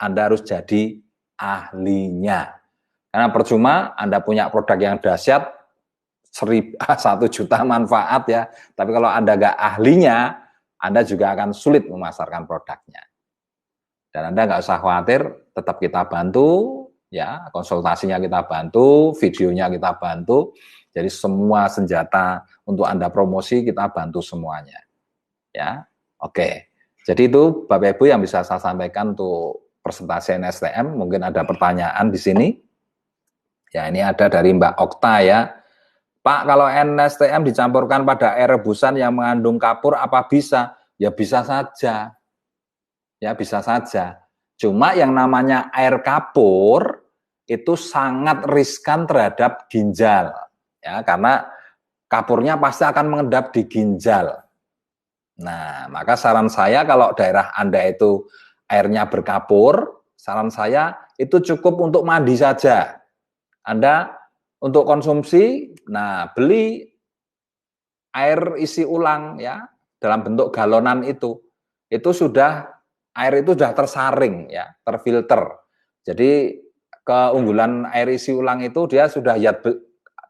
Anda harus jadi ahlinya. Karena percuma Anda punya produk yang dahsyat, 1 juta manfaat ya, tapi kalau Anda nggak ahlinya, Anda juga akan sulit memasarkan produknya. Dan Anda nggak usah khawatir, tetap kita bantu, ya konsultasinya kita bantu, videonya kita bantu, jadi semua senjata untuk Anda promosi kita bantu semuanya, ya. Oke, jadi itu Bapak Ibu yang bisa saya sampaikan untuk presentasi NSTM. Mungkin ada pertanyaan di sini. Ya, ini ada dari Mbak Okta ya. Pak, kalau NSTM dicampurkan pada air rebusan yang mengandung kapur, apa bisa? Ya bisa saja. Ya bisa saja. Cuma yang namanya air kapur itu sangat riskan terhadap ginjal. Ya, karena kapurnya pasti akan mengendap di ginjal. Nah, maka saran saya kalau daerah Anda itu airnya berkapur, saran saya itu cukup untuk mandi saja. Anda untuk konsumsi, nah beli air isi ulang ya dalam bentuk galonan itu sudah air itu sudah tersaring ya, terfilter. Jadi keunggulan air isi ulang itu dia sudah ya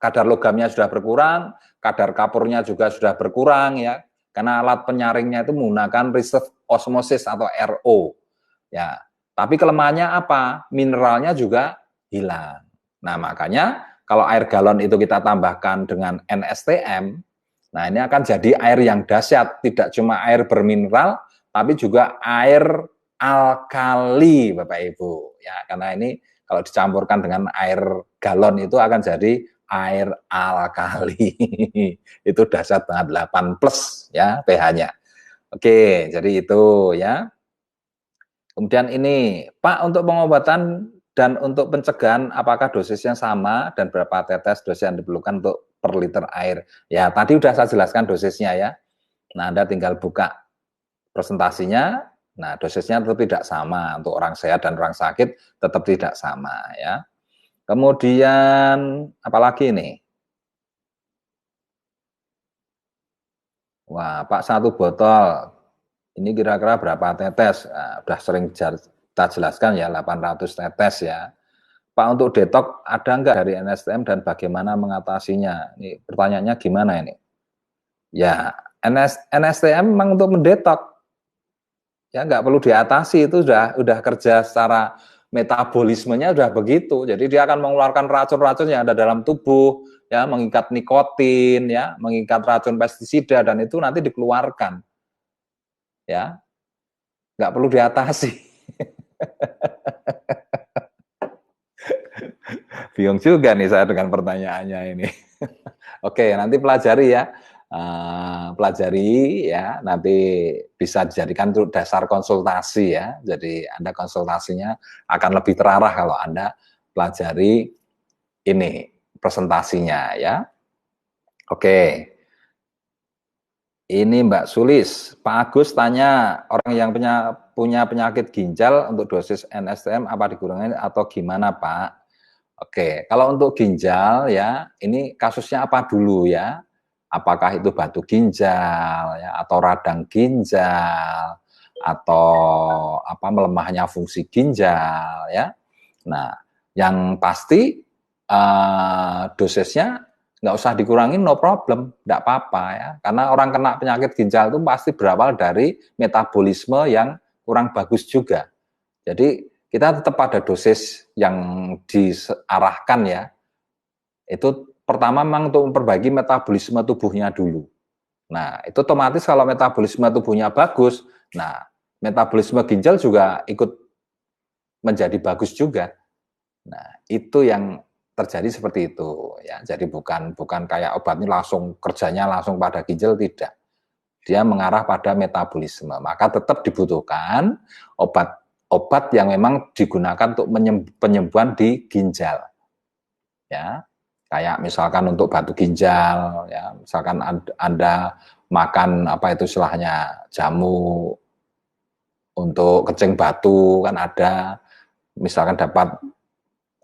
kadar logamnya sudah berkurang, kadar kapurnya juga sudah berkurang ya. Karena alat penyaringnya itu menggunakan reverse osmosis atau RO. Ya. Tapi kelemahannya apa? Mineralnya juga hilang. Nah, makanya kalau air galon itu kita tambahkan dengan NSTM, nah ini akan jadi air yang dahsyat, tidak cuma air bermineral, tapi juga air alkali, Bapak Ibu. Ya, karena ini kalau dicampurkan dengan air galon itu akan jadi air alkali. Itu dahsyat banget, 8+ ya pH-nya. Oke, jadi itu ya. Kemudian ini, Pak, untuk pengobatan dan untuk pencegahan apakah dosisnya sama dan berapa tetes dosis yang diperlukan untuk per liter air? Ya, tadi sudah saya jelaskan dosisnya ya. Nah, Anda tinggal buka presentasinya. Nah, dosisnya tetap tidak sama untuk orang sehat dan orang sakit, tetap tidak sama ya. Kemudian apalagi ini? Wah, Pak, 1 botol ini kira-kira berapa tetes? Nah, udah sering kita jelaskan ya, 800 tetes ya. Pak, untuk detok ada nggak dari NSTM dan bagaimana mengatasinya? Ini pertanyaannya gimana ini? Ya, NSTM memang untuk mendetok. Ya, nggak perlu diatasi, itu udah kerja secara metabolismenya udah begitu. Jadi dia akan mengeluarkan racun-racun yang ada dalam tubuh, ya, mengikat nikotin, ya, mengikat racun pestisida dan itu nanti dikeluarkan. Ya, nggak perlu diatasi. Bingung juga nih saya dengan pertanyaannya ini. Oke, nanti pelajari ya. Pelajari ya, nanti bisa dijadikan untuk dasar konsultasi ya. Jadi Anda konsultasinya akan lebih terarah kalau Anda pelajari ini presentasinya ya. Oke. Ini Mbak Sulis, Pak Agus tanya, orang yang punya penyakit ginjal untuk dosis NSTM apa dikurangi atau gimana Pak? Oke, kalau untuk ginjal ya, ini kasusnya apa dulu ya? Apakah itu batu ginjal ya, atau radang ginjal, atau apa melemahnya fungsi ginjal ya? Nah, yang pasti dosisnya nggak usah dikurangin, no problem, nggak apa-apa ya. Karena orang kena penyakit ginjal itu pasti berawal dari metabolisme yang kurang bagus juga. Jadi kita tetap pada dosis yang diarahkan ya. Itu pertama memang untuk memperbaiki metabolisme tubuhnya dulu. Nah, itu otomatis kalau metabolisme tubuhnya bagus, nah metabolisme ginjal juga ikut menjadi bagus juga. Nah, itu yang terjadi seperti itu ya. Jadi bukan kayak obat ini langsung kerjanya langsung pada ginjal, tidak. Dia mengarah pada metabolisme. Maka tetap dibutuhkan obat obat yang memang digunakan untuk penyembuhan di ginjal. Ya, kayak misalkan untuk batu ginjal, ya, misalkan Anda makan apa itu istilahnya jamu untuk kencing batu kan ada, misalkan dapat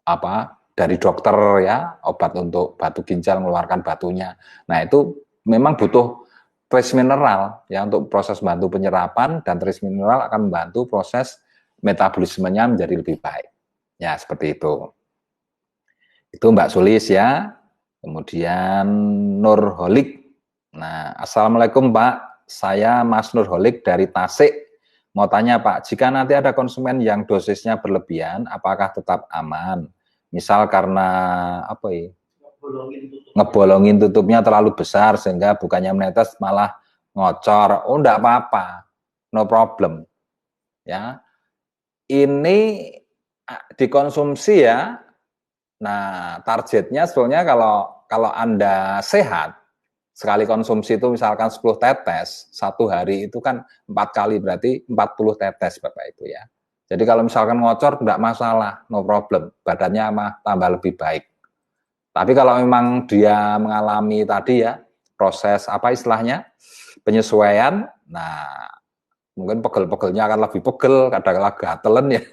apa dari dokter ya obat untuk batu ginjal mengeluarkan batunya. Nah itu memang butuh trace mineral ya untuk proses bantu penyerapan, dan trace mineral akan membantu proses metabolismenya menjadi lebih baik. Ya seperti itu. Itu Mbak Sulis ya. Kemudian Nurholik. Nah, Assalamualaikum Pak. Saya Mas Nurholik dari Tasik. Mau tanya Pak, jika nanti ada konsumen yang dosisnya berlebihan, apakah tetap aman? Misal karena apa ya? Ngebolongin tutupnya terlalu besar sehingga bukannya menetes malah ngocor. Oh, enggak apa-apa. No problem. Ya. Ini dikonsumsi ya. Nah, targetnya sebetulnya kalau Anda sehat, sekali konsumsi itu misalkan 10 tetes, satu hari itu kan 4 kali, berarti 40 tetes Bapak Ibu ya. Jadi kalau misalkan ngocor, tidak masalah, no problem, badannya mah tambah lebih baik. Tapi kalau memang dia mengalami tadi ya, proses apa istilahnya, penyesuaian, nah mungkin pegel-pegelnya akan lebih pegel, kadang-kadang gatelen ya.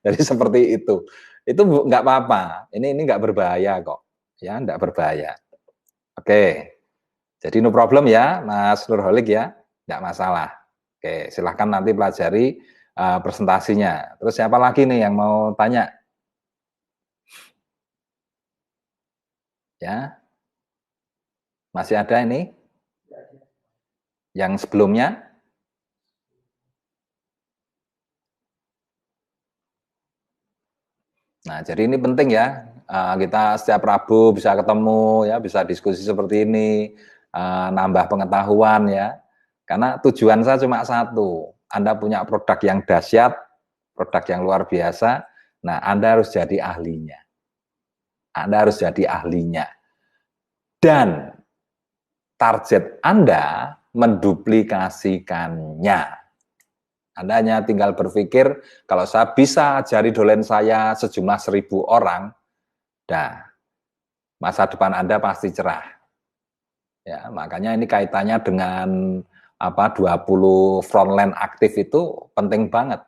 Jadi seperti itu nggak apa-apa. Ini nggak berbahaya kok, ya nggak berbahaya. Oke, jadi no problem ya, Mas Nurholik ya, nggak masalah. Oke, silahkan nanti pelajari presentasinya. Terus siapa lagi nih yang mau tanya? Ya, masih ada ini? Yang sebelumnya? Nah, jadi ini penting ya, kita setiap Rabu bisa ketemu ya, bisa diskusi seperti ini, nambah pengetahuan ya. Karena tujuan saya cuma satu, Anda punya produk yang dahsyat, produk yang luar biasa, nah Anda harus jadi ahlinya. Anda harus jadi ahlinya. Dan target Anda menduplikasikannya. Anda hanya tinggal berpikir, kalau saya bisa ajari dolen saya sejumlah 1.000 orang, dah, masa depan Anda pasti cerah. Ya, makanya ini kaitannya dengan 20 frontline aktif itu penting banget.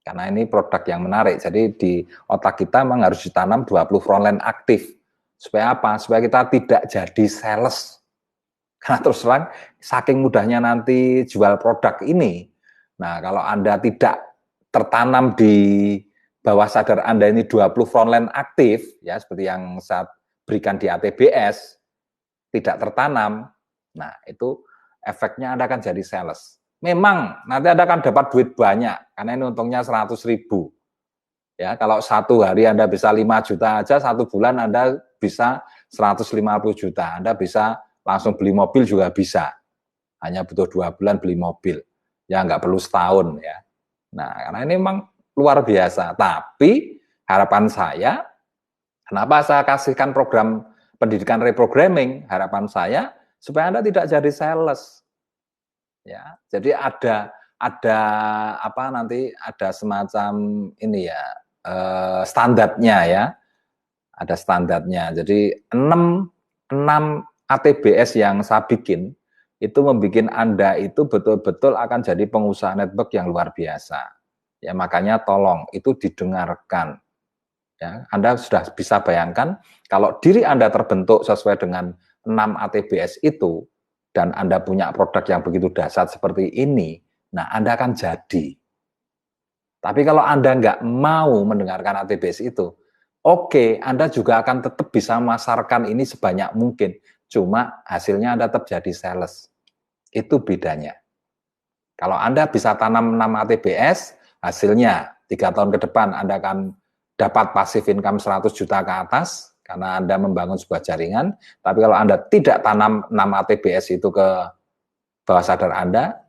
Karena ini produk yang menarik. Jadi di otak kita memang harus ditanam 20 frontline aktif. Supaya apa? Supaya kita tidak jadi sales. Karena terus terang, saking mudahnya nanti jual produk ini, nah, kalau Anda tidak tertanam di bawah sadar Anda ini 20 frontline aktif, ya seperti yang saya berikan di ATBS, tidak tertanam, nah itu efeknya Anda akan jadi sales. Memang nanti Anda akan dapat duit banyak, karena ini untungnya 100.000. Ya, kalau satu hari Anda bisa 5 juta aja, satu bulan Anda bisa 150 juta. Anda bisa langsung beli mobil juga bisa. Hanya butuh 2 bulan beli mobil. Ya nggak perlu setahun ya. Nah, karena ini memang luar biasa. Tapi harapan saya, kenapa saya kasihkan program pendidikan reprogramming? Harapan saya supaya Anda tidak jadi sales. Ya, jadi ada apa nanti ada semacam ini ya standarnya ya. Ada standarnya. Jadi 6 ATBS yang saya bikin itu membuat Anda itu betul-betul akan jadi pengusaha network yang luar biasa. Ya, makanya tolong itu didengarkan. Ya, Anda sudah bisa bayangkan kalau diri Anda terbentuk sesuai dengan 6 ATBS itu dan Anda punya produk yang begitu dahsyat seperti ini, nah Anda akan jadi. Tapi kalau Anda nggak mau mendengarkan ATBS itu, oke, Anda juga akan tetap bisa memasarkan ini sebanyak mungkin. Cuma hasilnya Anda tetap jadi sales. Itu bedanya. Kalau Anda bisa tanam 6 ATBS, hasilnya 3 tahun ke depan Anda akan dapat passive income 100 juta ke atas, karena Anda membangun sebuah jaringan. Tapi kalau Anda tidak tanam 6 ATBS itu ke bawah sadar Anda,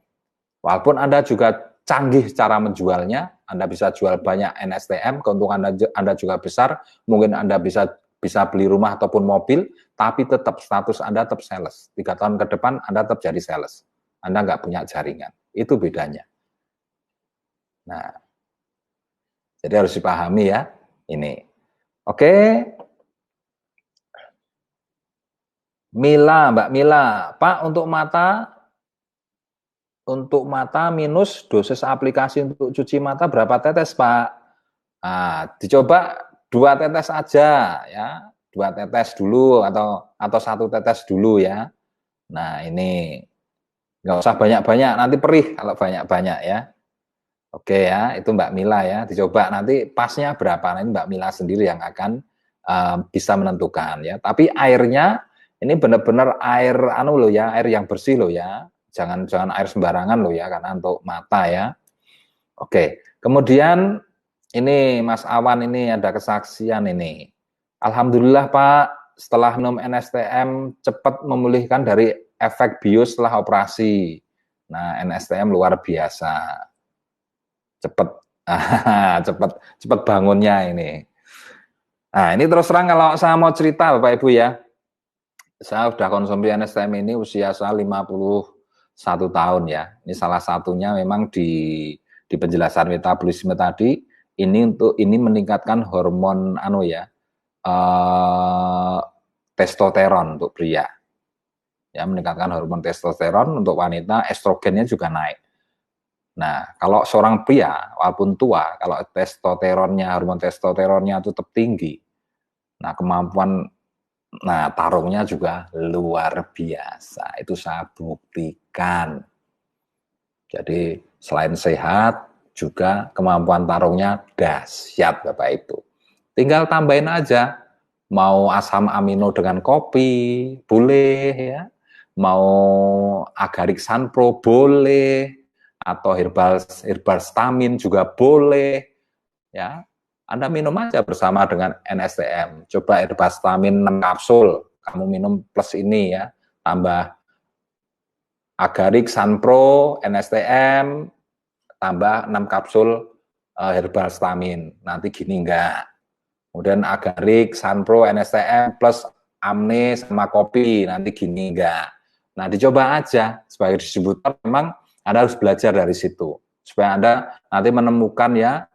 walaupun Anda juga canggih cara menjualnya, Anda bisa jual banyak NSTM, keuntungan Anda juga besar, mungkin Anda bisa beli rumah ataupun mobil, tapi tetap status Anda tetap sales. 3 tahun ke depan Anda tetap jadi sales. Anda nggak punya jaringan. Itu bedanya. Nah, jadi harus dipahami ya ini. Oke. Mila, Mbak Mila, Pak untuk mata minus dosis aplikasi untuk cuci mata berapa tetes, Pak? Nah, dicoba 2 tetes aja ya. 2 tetes dulu atau 1 tetes dulu ya. Nah, ini nggak usah banyak-banyak, nanti perih kalau banyak-banyak ya. Oke ya, itu Mbak Mila ya. Dicoba nanti pasnya berapa, nanti Mbak Mila sendiri yang akan bisa menentukan ya. Tapi airnya ini benar-benar air anu loh ya, air yang bersih loh ya. Jangan air sembarangan loh ya, karena untuk mata ya. Oke, kemudian ini Mas Awan ini ada kesaksian ini. Alhamdulillah Pak, setelah minum NSTM cepat memulihkan dari efek bius setelah operasi. Nah, NSTM luar biasa. Cepat cepat bangunnya ini. Nah, ini terus terang kalau saya mau cerita Bapak Ibu ya. Saya sudah konsumsi NSTM ini usia saya 51 tahun ya. Ini salah satunya memang di penjelasan metabolisme tadi ini meningkatkan hormon testosteron untuk pria. Ya, meningkatkan hormon testosteron, untuk wanita estrogennya juga naik. Nah, kalau seorang pria walaupun tua, kalau hormon testosteronnya tetap tinggi, nah kemampuan tarungnya juga luar biasa. Itu saya buktikan. Jadi selain sehat, juga kemampuan tarungnya dahsyat Bapak Ibu. Tinggal tambahin aja, mau asam amino dengan kopi, boleh ya. Mau agarik sunpro, boleh. Atau herbal stamin juga boleh. Ya, Anda minum aja bersama dengan NSTM. Coba herbal stamin 6 kapsul, kamu minum plus ini ya. Tambah agarik sunpro, NSTM, tambah 6 kapsul herbal stamin. Nanti gini enggak. Kemudian agarik, sunpro, NSTM plus amne sama kopi, nanti gini enggak. Nah, dicoba aja sebagai distributor. Memang Anda harus belajar dari situ supaya Anda nanti menemukan ya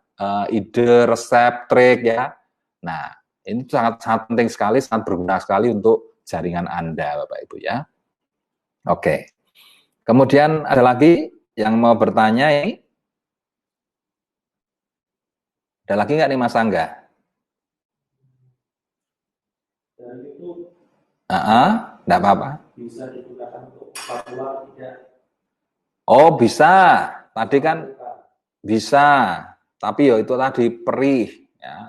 ide, resep, trik ya. Nah, ini sangat penting sekali, sangat berguna sekali untuk jaringan Anda Bapak Ibu ya. Oke. Kemudian ada lagi yang mau bertanya ini? Ada lagi nggak nih Mas Angga? Enggak apa-apa. Bisa digunakan untuk papua tidak? Oh bisa, tadi kan bisa, tapi ya itu tadi perih, ya.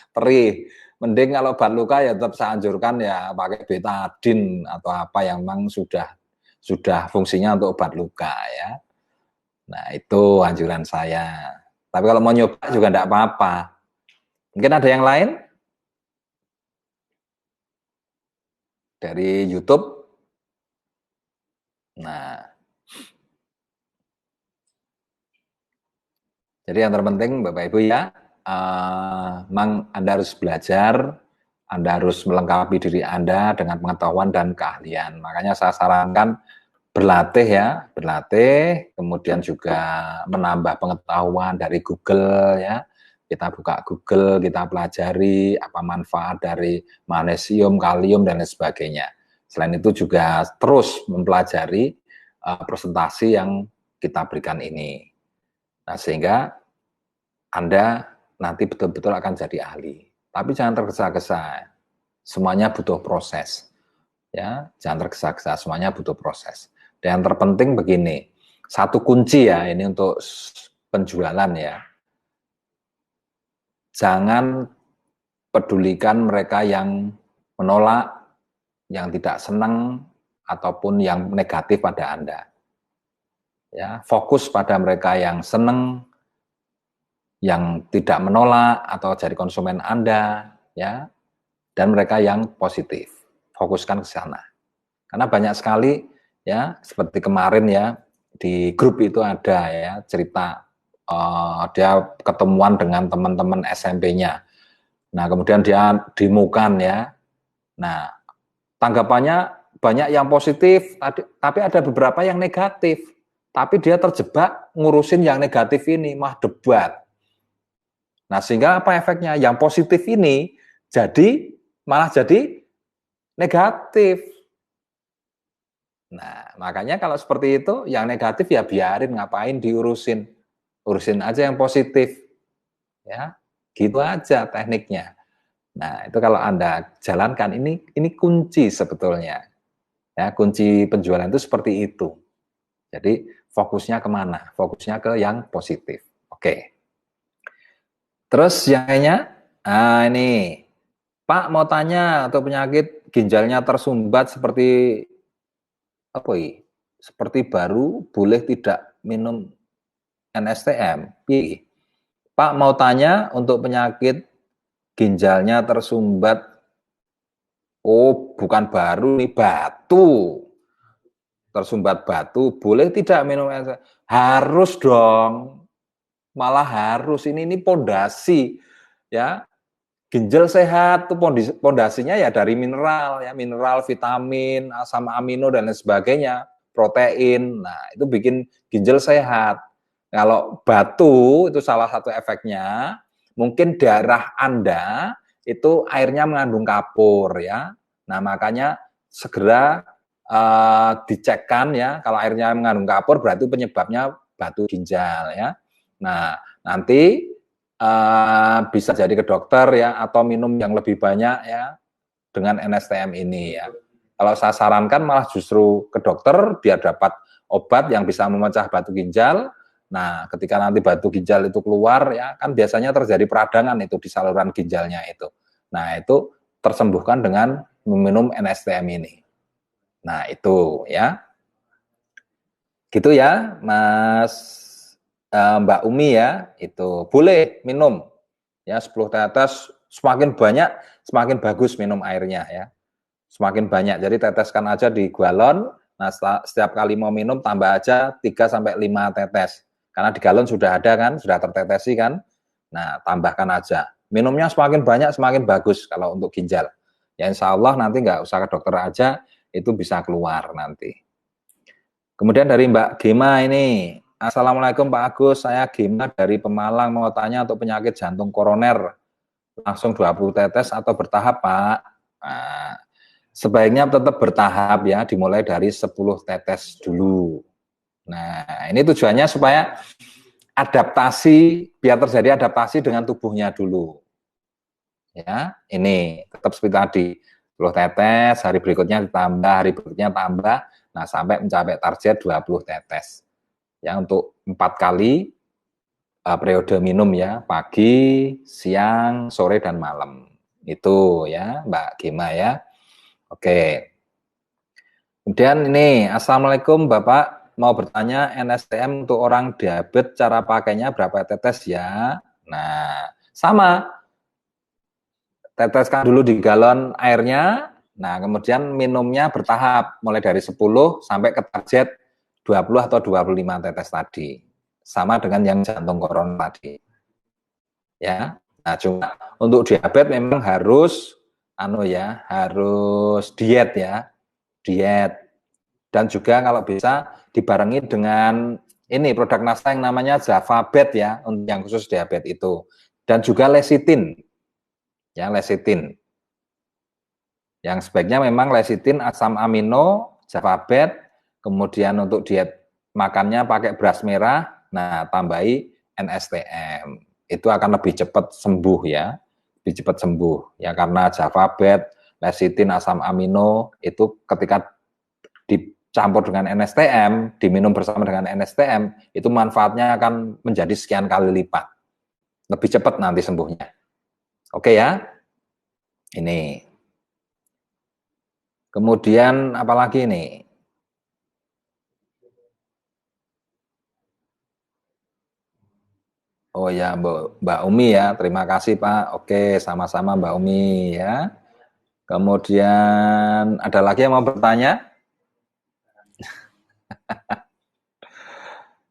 Perih. Mending kalau obat luka ya tetap saya anjurkan ya pakai betadine atau apa yang memang sudah fungsinya untuk obat luka ya. Nah itu anjuran saya. Tapi kalau mau nyoba juga enggak apa-apa. Mungkin ada yang lain? Dari YouTube. Nah, jadi yang terpenting Bapak Ibu ya, memang Anda harus belajar, Anda harus melengkapi diri Anda dengan pengetahuan dan keahlian. Makanya saya sarankan berlatih ya, berlatih, kemudian juga menambah pengetahuan dari Google ya. Kita buka Google, kita pelajari apa manfaat dari magnesium, kalium, dan lain sebagainya. Selain itu juga terus mempelajari presentasi yang kita berikan ini. Nah, sehingga Anda nanti betul-betul akan jadi ahli. Tapi jangan tergesa-gesa. Semuanya butuh proses. Ya, jangan tergesa-gesa, semuanya butuh proses. Dan yang terpenting begini, satu kunci ya ini untuk penjualan ya. Jangan pedulikan mereka yang menolak, yang tidak senang, ataupun yang negatif pada Anda. Ya, fokus pada mereka yang senang, yang tidak menolak atau jadi konsumen Anda, ya, dan mereka yang positif. Fokuskan ke sana. Karena banyak sekali, ya, seperti kemarin ya, di grup itu ada ya cerita dia ketemuan dengan teman-teman SMP-nya. Nah, kemudian dia demokan ya. Nah, tanggapannya banyak yang positif, tapi ada beberapa yang negatif. tapi dia terjebak ngurusin yang negatif ini, mah debat. Nah, sehingga apa efeknya? Yang positif ini malah jadi negatif. Nah, makanya kalau seperti itu, yang negatif ya biarin, ngapain diurusin. Urusin aja yang positif. Ya, gitu aja tekniknya. Nah, itu kalau Anda jalankan, ini kunci sebetulnya. Ya, kunci penjualan itu seperti itu. Jadi, fokusnya kemana? Fokusnya ke yang positif. Oke. Terus yang lainnya, ini Pak mau tanya, untuk penyakit ginjalnya tersumbat seperti apa ya? Seperti baru, boleh tidak minum NSTM? Pak mau tanya, untuk penyakit ginjalnya tersumbat, oh bukan baru nih, batu. Tersumbat batu, boleh tidak minum NSTM? Harus dong. Malah harus, ini pondasi ya. Ginjal sehat tuh pondasinya ya dari mineral ya, mineral, vitamin, asam amino dan lain sebagainya, protein. Nah, itu bikin ginjal sehat. Kalau batu itu salah satu efeknya, mungkin darah Anda itu airnya mengandung kapur ya. Nah, makanya segera dicekkan ya, kalau airnya mengandung kapur berarti penyebabnya batu ginjal ya. Nah, nanti bisa jadi ke dokter ya, atau minum yang lebih banyak ya dengan NSTM ini ya. Kalau saya sarankan malah justru ke dokter biar dapat obat yang bisa memecah batu ginjal. Nah, ketika nanti batu ginjal itu keluar ya, kan biasanya terjadi peradangan itu di saluran ginjalnya itu. Nah, itu tersembuhkan dengan meminum NSTM ini. Nah, itu ya. Gitu ya, Mas Mbak Umi ya, itu boleh minum ya 10 tetes, semakin banyak semakin bagus minum airnya ya, semakin banyak. Jadi teteskan aja di galon. Nah, setiap kali mau minum tambah aja 3 sampai 5 tetes, karena di galon sudah ada kan, sudah tertetesi kan. Nah, tambahkan aja, minumnya semakin banyak semakin bagus kalau untuk ginjal ya. Insya Allah nanti nggak usah ke dokter aja, itu bisa keluar nanti. Kemudian dari Mbak Gema ini, Assalamualaikum Pak Agus, saya Gema dari Pemalang, mau tanya untuk penyakit jantung koroner, langsung 20 tetes atau bertahap Pak? Nah, sebaiknya tetap bertahap ya, dimulai dari 10 tetes dulu. Nah, ini tujuannya supaya adaptasi, biar terjadi adaptasi dengan tubuhnya dulu. Ya, ini tetap seperti tadi, 10 tetes, hari berikutnya ditambah, hari berikutnya tambah. Nah, sampai mencapai target 20 tetes. Ya, untuk 4 kali periode minum ya, pagi, siang, sore, dan malam. Itu ya, Mbak Gema ya. Oke. Kemudian ini, Assalamualaikum Bapak, mau bertanya NSTM untuk orang diabetes, cara pakainya berapa tetes ya? Nah, sama. Teteskan dulu di galon airnya. Nah, kemudian minumnya bertahap, mulai dari 10 sampai ke target 20 atau 25 tetes tadi. Sama dengan yang jantung koroner tadi. Ya. Nah, cuma untuk diabetes memang harus harus diet ya. Diet. Dan juga kalau bisa dibarengi dengan ini produk Nasta yang namanya Javabet ya, untuk yang khusus diabetes itu. Dan juga lecitin. Ya, lecitin. Yang sebaiknya memang lecitin, asam amino, Javabet, kemudian untuk diet makannya pakai beras merah, nah tambahi NSTM. Itu akan lebih cepat sembuh ya, lebih cepat sembuh ya, karena Javabet, lecitin, asam amino itu ketika dicampur dengan NSTM, diminum bersama dengan NSTM, itu manfaatnya akan menjadi sekian kali lipat. Lebih cepat nanti sembuhnya. Oke ya. Ini. Kemudian apalagi nih? Oh ya, Mbak Umi ya, terima kasih Pak. Oke, sama-sama Mbak Umi ya. Kemudian ada lagi yang mau bertanya?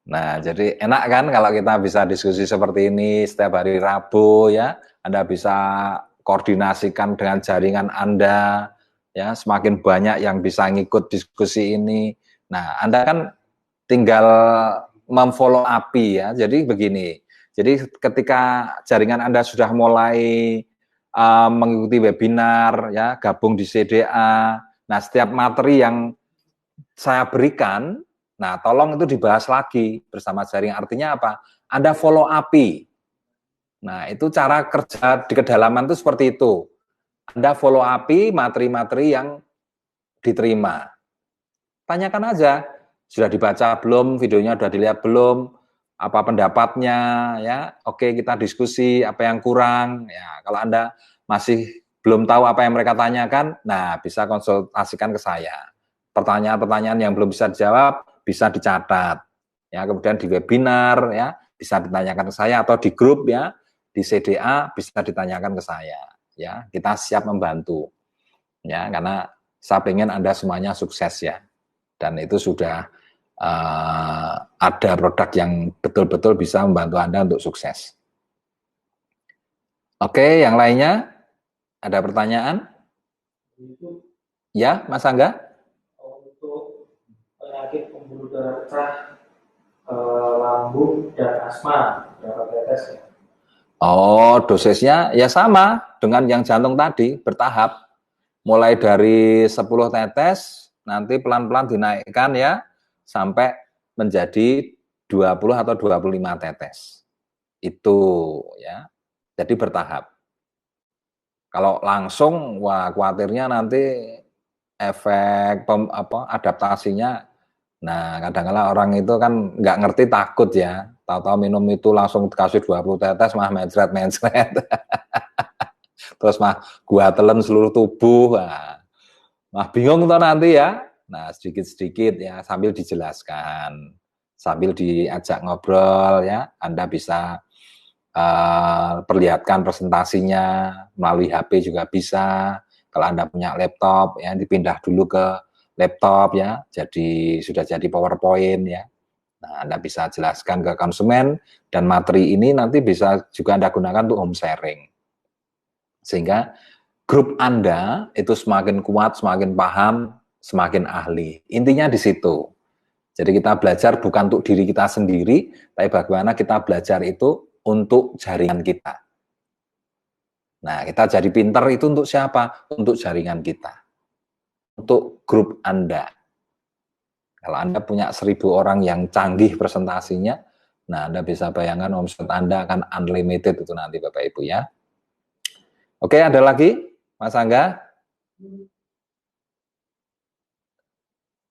Nah, jadi enak kan kalau kita bisa diskusi seperti ini setiap hari Rabu ya. Anda bisa koordinasikan dengan jaringan Anda ya, semakin banyak yang bisa ngikut diskusi ini. Nah, Anda kan tinggal memfollow up ya. Jadi begini. Jadi ketika jaringan Anda sudah mulai mengikuti webinar ya, gabung di CDA. Nah, setiap materi yang saya berikan, nah tolong itu dibahas lagi bersama jaringan. Artinya apa? Anda follow up. Nah, itu cara kerja di kedalaman itu seperti itu. Anda follow up materi-materi yang diterima. Tanyakan aja, sudah dibaca belum, videonya sudah dilihat belum, apa pendapatnya, ya. Oke, kita diskusi apa yang kurang. Ya, kalau Anda masih belum tahu apa yang mereka tanyakan, nah bisa konsultasikan ke saya. Pertanyaan-pertanyaan yang belum bisa dijawab bisa dicatat. Ya, kemudian di webinar ya bisa ditanyakan ke saya atau di grup ya, di CDA bisa ditanyakan ke saya. Ya, kita siap membantu. Ya, karena saya ingin Anda semuanya sukses ya. Dan itu sudah ada produk yang betul-betul bisa membantu Anda untuk sukses. Oke, yang lainnya ada pertanyaan? Ya, Mas Angga? Untuk penyakit pembuluh darah pecah, lambung dan asma, berapa tetes ya? Oh, dosisnya ya sama dengan yang jantung tadi, bertahap. Mulai dari 10 tetes, nanti pelan-pelan dinaikkan ya, sampai menjadi 20 atau 25 tetes. Itu ya. Jadi bertahap. Kalau langsung, wah khawatirnya nanti efek adaptasinya. Nah, kadang-kadang orang itu kan nggak ngerti, takut ya. Tahu-tahu minum itu langsung dikasih 20 tetes, mah mencret-mencret. Terus mah gua telan seluruh tubuh. Nah, bingung tuh nanti ya. Nah, sedikit-sedikit ya sambil dijelaskan, sambil diajak ngobrol ya. Anda bisa perlihatkan presentasinya melalui HP juga bisa. Kalau Anda punya laptop ya, dipindah dulu ke laptop ya. Jadi sudah jadi PowerPoint ya. Nah, Anda bisa jelaskan ke konsumen dan materi ini nanti bisa juga Anda gunakan untuk home sharing. Sehingga grup Anda itu semakin kuat, semakin paham, semakin ahli. Intinya di situ. Jadi kita belajar bukan untuk diri kita sendiri, tapi bagaimana kita belajar itu untuk jaringan kita. Nah, kita jadi pinter itu untuk siapa? Untuk jaringan kita. Untuk grup Anda. Kalau Anda punya 1.000 orang yang canggih presentasinya, nah Anda bisa bayangkan omset Anda akan unlimited itu nanti Bapak Ibu ya. Oke, ada lagi? Mas Angga?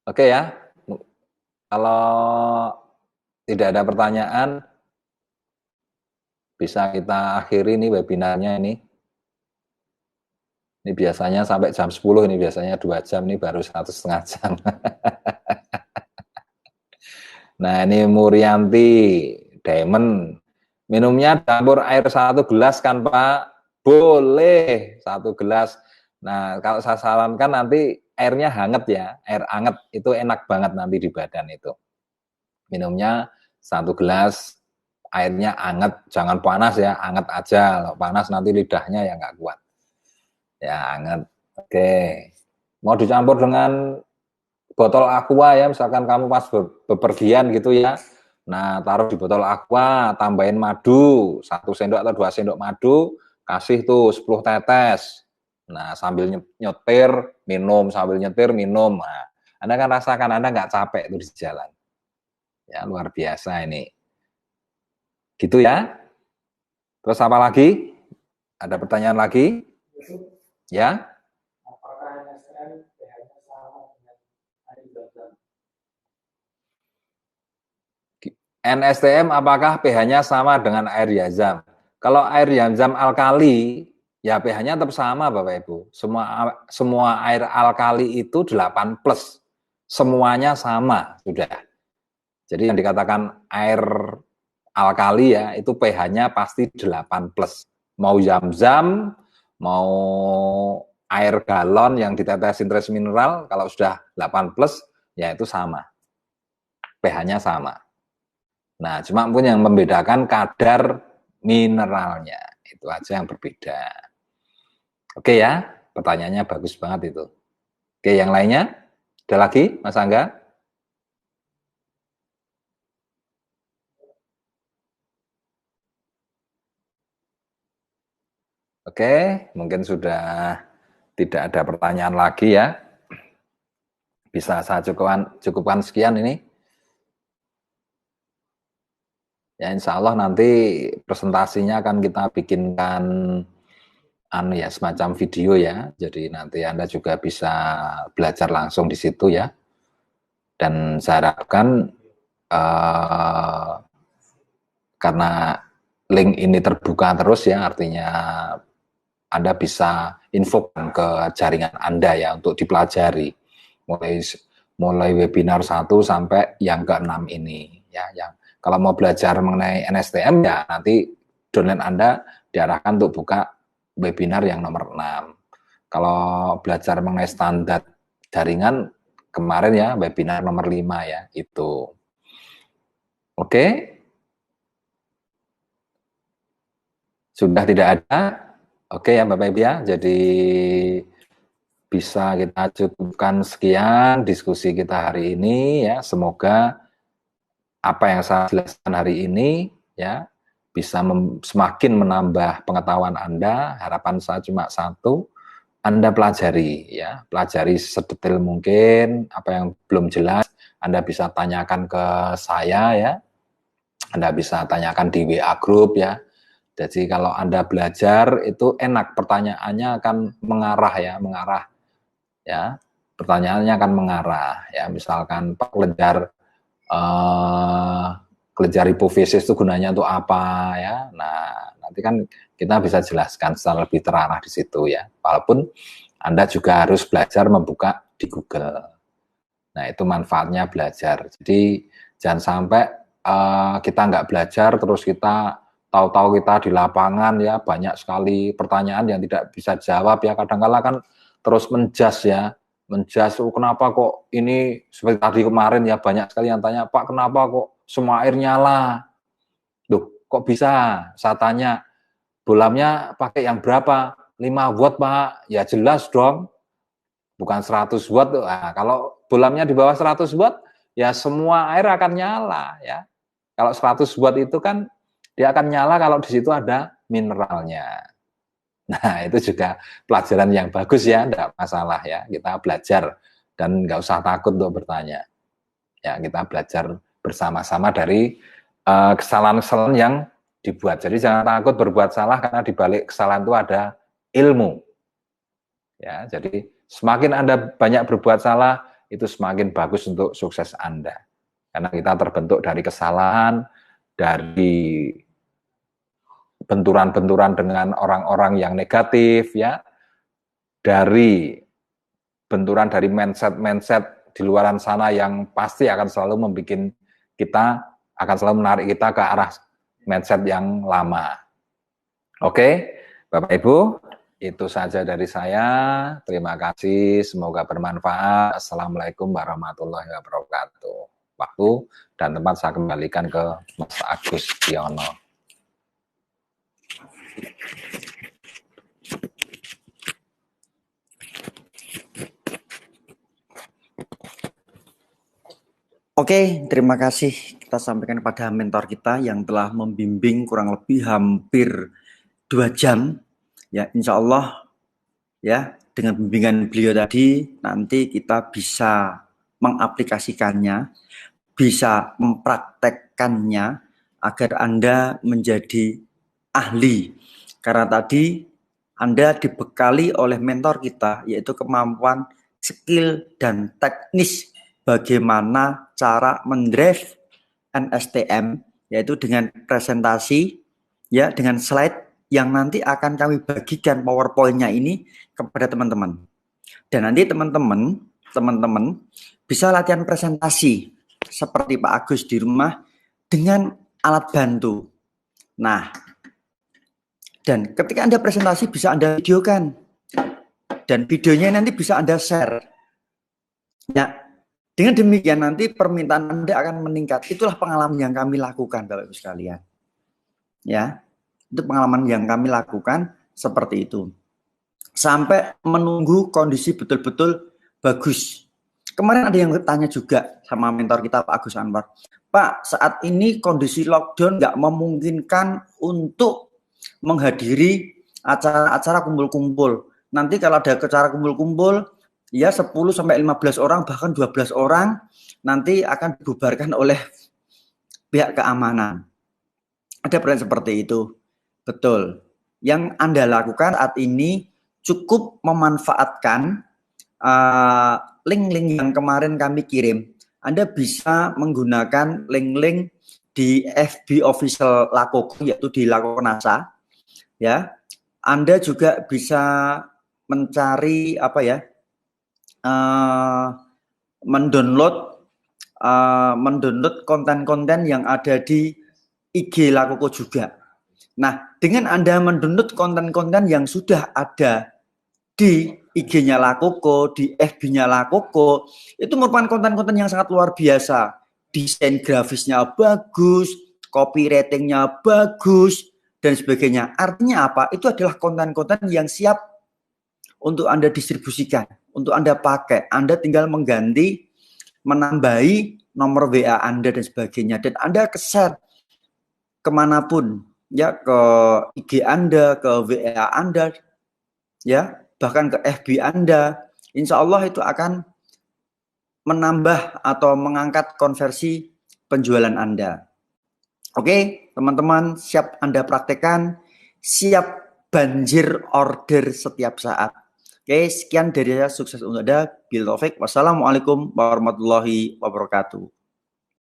Oke ya. Kalau tidak ada pertanyaan, bisa kita akhiri nih webinarnya ini. Ini biasanya sampai jam 10, ini biasanya 2 jam, ini baru 1,5 jam. Nah, ini Murianti, Diamond. Minumnya campur air 1 gelas kan Pak? Boleh, 1 gelas. Nah, kalau saya sarankan nanti airnya hangat ya, air hangat itu enak banget nanti di badan itu. Minumnya 1 gelas, airnya hangat, jangan panas ya, hangat aja. Kalau panas nanti lidahnya ya nggak kuat. Ya, hangat. Oke. Mau dicampur dengan botol aqua ya, misalkan kamu pas bepergian gitu ya. Nah, taruh di botol aqua, tambahin madu, 1 sendok atau 2 sendok madu, kasih tuh 10 tetes. Nah, sambil nyetir, minum, sambil nyetir, minum. Nah, Anda kan rasakan, Anda nggak capek tuh di jalan. Ya, luar biasa ini. Gitu ya. Terus apa lagi? Ada pertanyaan lagi? Ya? Apakah NSN pH-nya sama dengan air zam-zam? NSTM apakah pH-nya sama dengan air Yazam? Kalau air Yazam alkali, ya pH-nya tetap sama Bapak Ibu. Semua air alkali itu 8+. Semuanya sama, sudah. Jadi yang dikatakan air alkali ya, itu pH-nya pasti 8+. Mau Zam-Zam, mau air galon yang ditetesin trace mineral, kalau sudah 8+, ya itu sama. pH-nya sama. Nah, cuma pun yang membedakan kadar mineralnya. Itu aja yang berbeda. Oke ya, pertanyaannya bagus banget itu. Oke, yang lainnya? Ada lagi, Mas Angga? Oke, mungkin sudah tidak ada pertanyaan lagi ya. Bisa saya cukupkan sekian ini. Ya insya Allah nanti presentasinya akan kita bikinkan semacam video ya. Jadi nanti Anda juga bisa belajar langsung di situ ya. Dan saya harapkan karena link ini terbuka terus ya, artinya Anda bisa infokan ke jaringan Anda ya untuk dipelajari. Mulai webinar 1 sampai yang ke-6 ini ya. Yang kalau mau belajar mengenai NSTM ya nanti downline Anda diarahkan untuk buka webinar yang nomor 6. Kalau belajar mengenai standar jaringan kemarin ya webinar nomor 5 ya itu. Oke. Sudah tidak ada. Oke ya Bapak Ibu ya. Jadi bisa kita cukupkan sekian diskusi kita hari ini ya. Semoga apa yang saya jelaskan hari ini ya bisa semakin menambah pengetahuan Anda. Harapan saya cuma satu, Anda pelajari ya, pelajari sedetail mungkin. Apa yang belum jelas Anda bisa tanyakan ke saya ya. Anda bisa tanyakan di WA group ya. Jadi kalau Anda belajar itu enak, pertanyaannya akan mengarah ya. Pertanyaannya akan mengarah ya. Misalkan Pak kelenjar hipofisis itu gunanya untuk apa ya. Nah, nanti kan kita bisa jelaskan secara lebih terarah di situ ya. Walaupun Anda juga harus belajar membuka di Google. Nah, itu manfaatnya belajar. Jadi jangan sampai kita nggak belajar terus kita tahu-tahu kita di lapangan ya banyak sekali pertanyaan yang tidak bisa jawab ya. Kadang-kala kan terus menjas kenapa kok ini seperti tadi kemarin ya banyak sekali yang tanya, Pak kenapa kok semua air nyala? Loh kok bisa? Saya tanya, bolamnya pakai yang berapa? 5 watt Pak? Ya jelas dong, bukan 100 watt. Nah, kalau bolamnya di bawah 100 watt, ya semua air akan nyala ya. Kalau 100 watt itu kan dia akan nyala kalau di situ ada mineralnya. Nah, itu juga pelajaran yang bagus ya, enggak masalah ya. Kita belajar dan enggak usah takut untuk bertanya. Ya, kita belajar bersama-sama dari kesalahan-kesalahan yang dibuat. Jadi jangan takut berbuat salah karena di balik kesalahan itu ada ilmu. Ya, jadi semakin Anda banyak berbuat salah, itu semakin bagus untuk sukses Anda. Karena kita terbentuk dari kesalahan, dari benturan-benturan dengan orang-orang yang negatif ya, dari benturan dari mindset di luaran sana yang pasti akan selalu membuat kita, akan selalu menarik kita ke arah mindset yang lama. Oke, Bapak Ibu, itu saja dari saya. Terima kasih, semoga bermanfaat. Assalamualaikum warahmatullahi wabarakatuh. Waktu dan tempat saya kembalikan ke Mas Agus Diono. Oke, terima kasih kita sampaikan kepada mentor kita yang telah membimbing kurang lebih hampir 2 jam. Ya, insya Allah ya dengan bimbingan beliau tadi nanti kita bisa mengaplikasikannya, bisa mempraktekkannya agar Anda menjadi ahli. Karena tadi Anda dibekali oleh mentor kita yaitu kemampuan, skill dan teknis bagaimana cara mendrive NSTM, yaitu dengan presentasi ya, dengan slide yang nanti akan kami bagikan PowerPoint-nya ini kepada teman-teman. Dan nanti teman-teman bisa latihan presentasi seperti Pak Agus di rumah dengan alat bantu. Nah, dan ketika Anda presentasi bisa Anda videokan dan videonya nanti bisa Anda share. Ya, dengan demikian nanti permintaan Anda akan meningkat. Itulah pengalaman yang kami lakukan Bapak Ibu sekalian. Ya, itu pengalaman yang kami lakukan seperti itu. Sampai menunggu kondisi betul-betul bagus. Kemarin ada yang bertanya juga sama mentor kita Pak Agus Anwar. Pak, saat ini kondisi lockdown nggak memungkinkan untuk menghadiri acara-acara kumpul-kumpul. Nanti kalau ada acara kumpul-kumpul, ya 10 sampai 15 orang, bahkan 12 orang, nanti akan dibubarkan oleh pihak keamanan. Ada peran seperti itu. Betul. Yang Anda lakukan saat ini cukup memanfaatkan link-link yang kemarin kami kirim. Anda bisa menggunakan link-link di FB official Lakoko, yaitu di Lakoko NASA. Ya, Anda juga bisa mencari mendownload konten-konten yang ada di IG Lakoko juga. Nah, dengan Anda mendownload konten-konten yang sudah ada di IG-nya Lakoko, di FB-nya Lakoko, itu merupakan konten-konten yang sangat luar biasa. Desain grafisnya bagus, copywriting-nya bagus, dan sebagainya. Artinya apa? Itu adalah konten-konten yang siap untuk Anda distribusikan, untuk Anda pakai. Anda tinggal mengganti, menambahi nomor WA Anda dan sebagainya. Dan Anda share kemanapun, ya, ke IG Anda, ke WA Anda, ya, bahkan ke FB Anda. Insya Allah itu akan menambah atau mengangkat konversi penjualan Anda. Oke, teman-teman, siap Anda praktekkan, siap banjir order setiap saat. Oke, sekian dari saya, sukses untuk Anda. Bil taufik. Wassalamualaikum warahmatullahi wabarakatuh.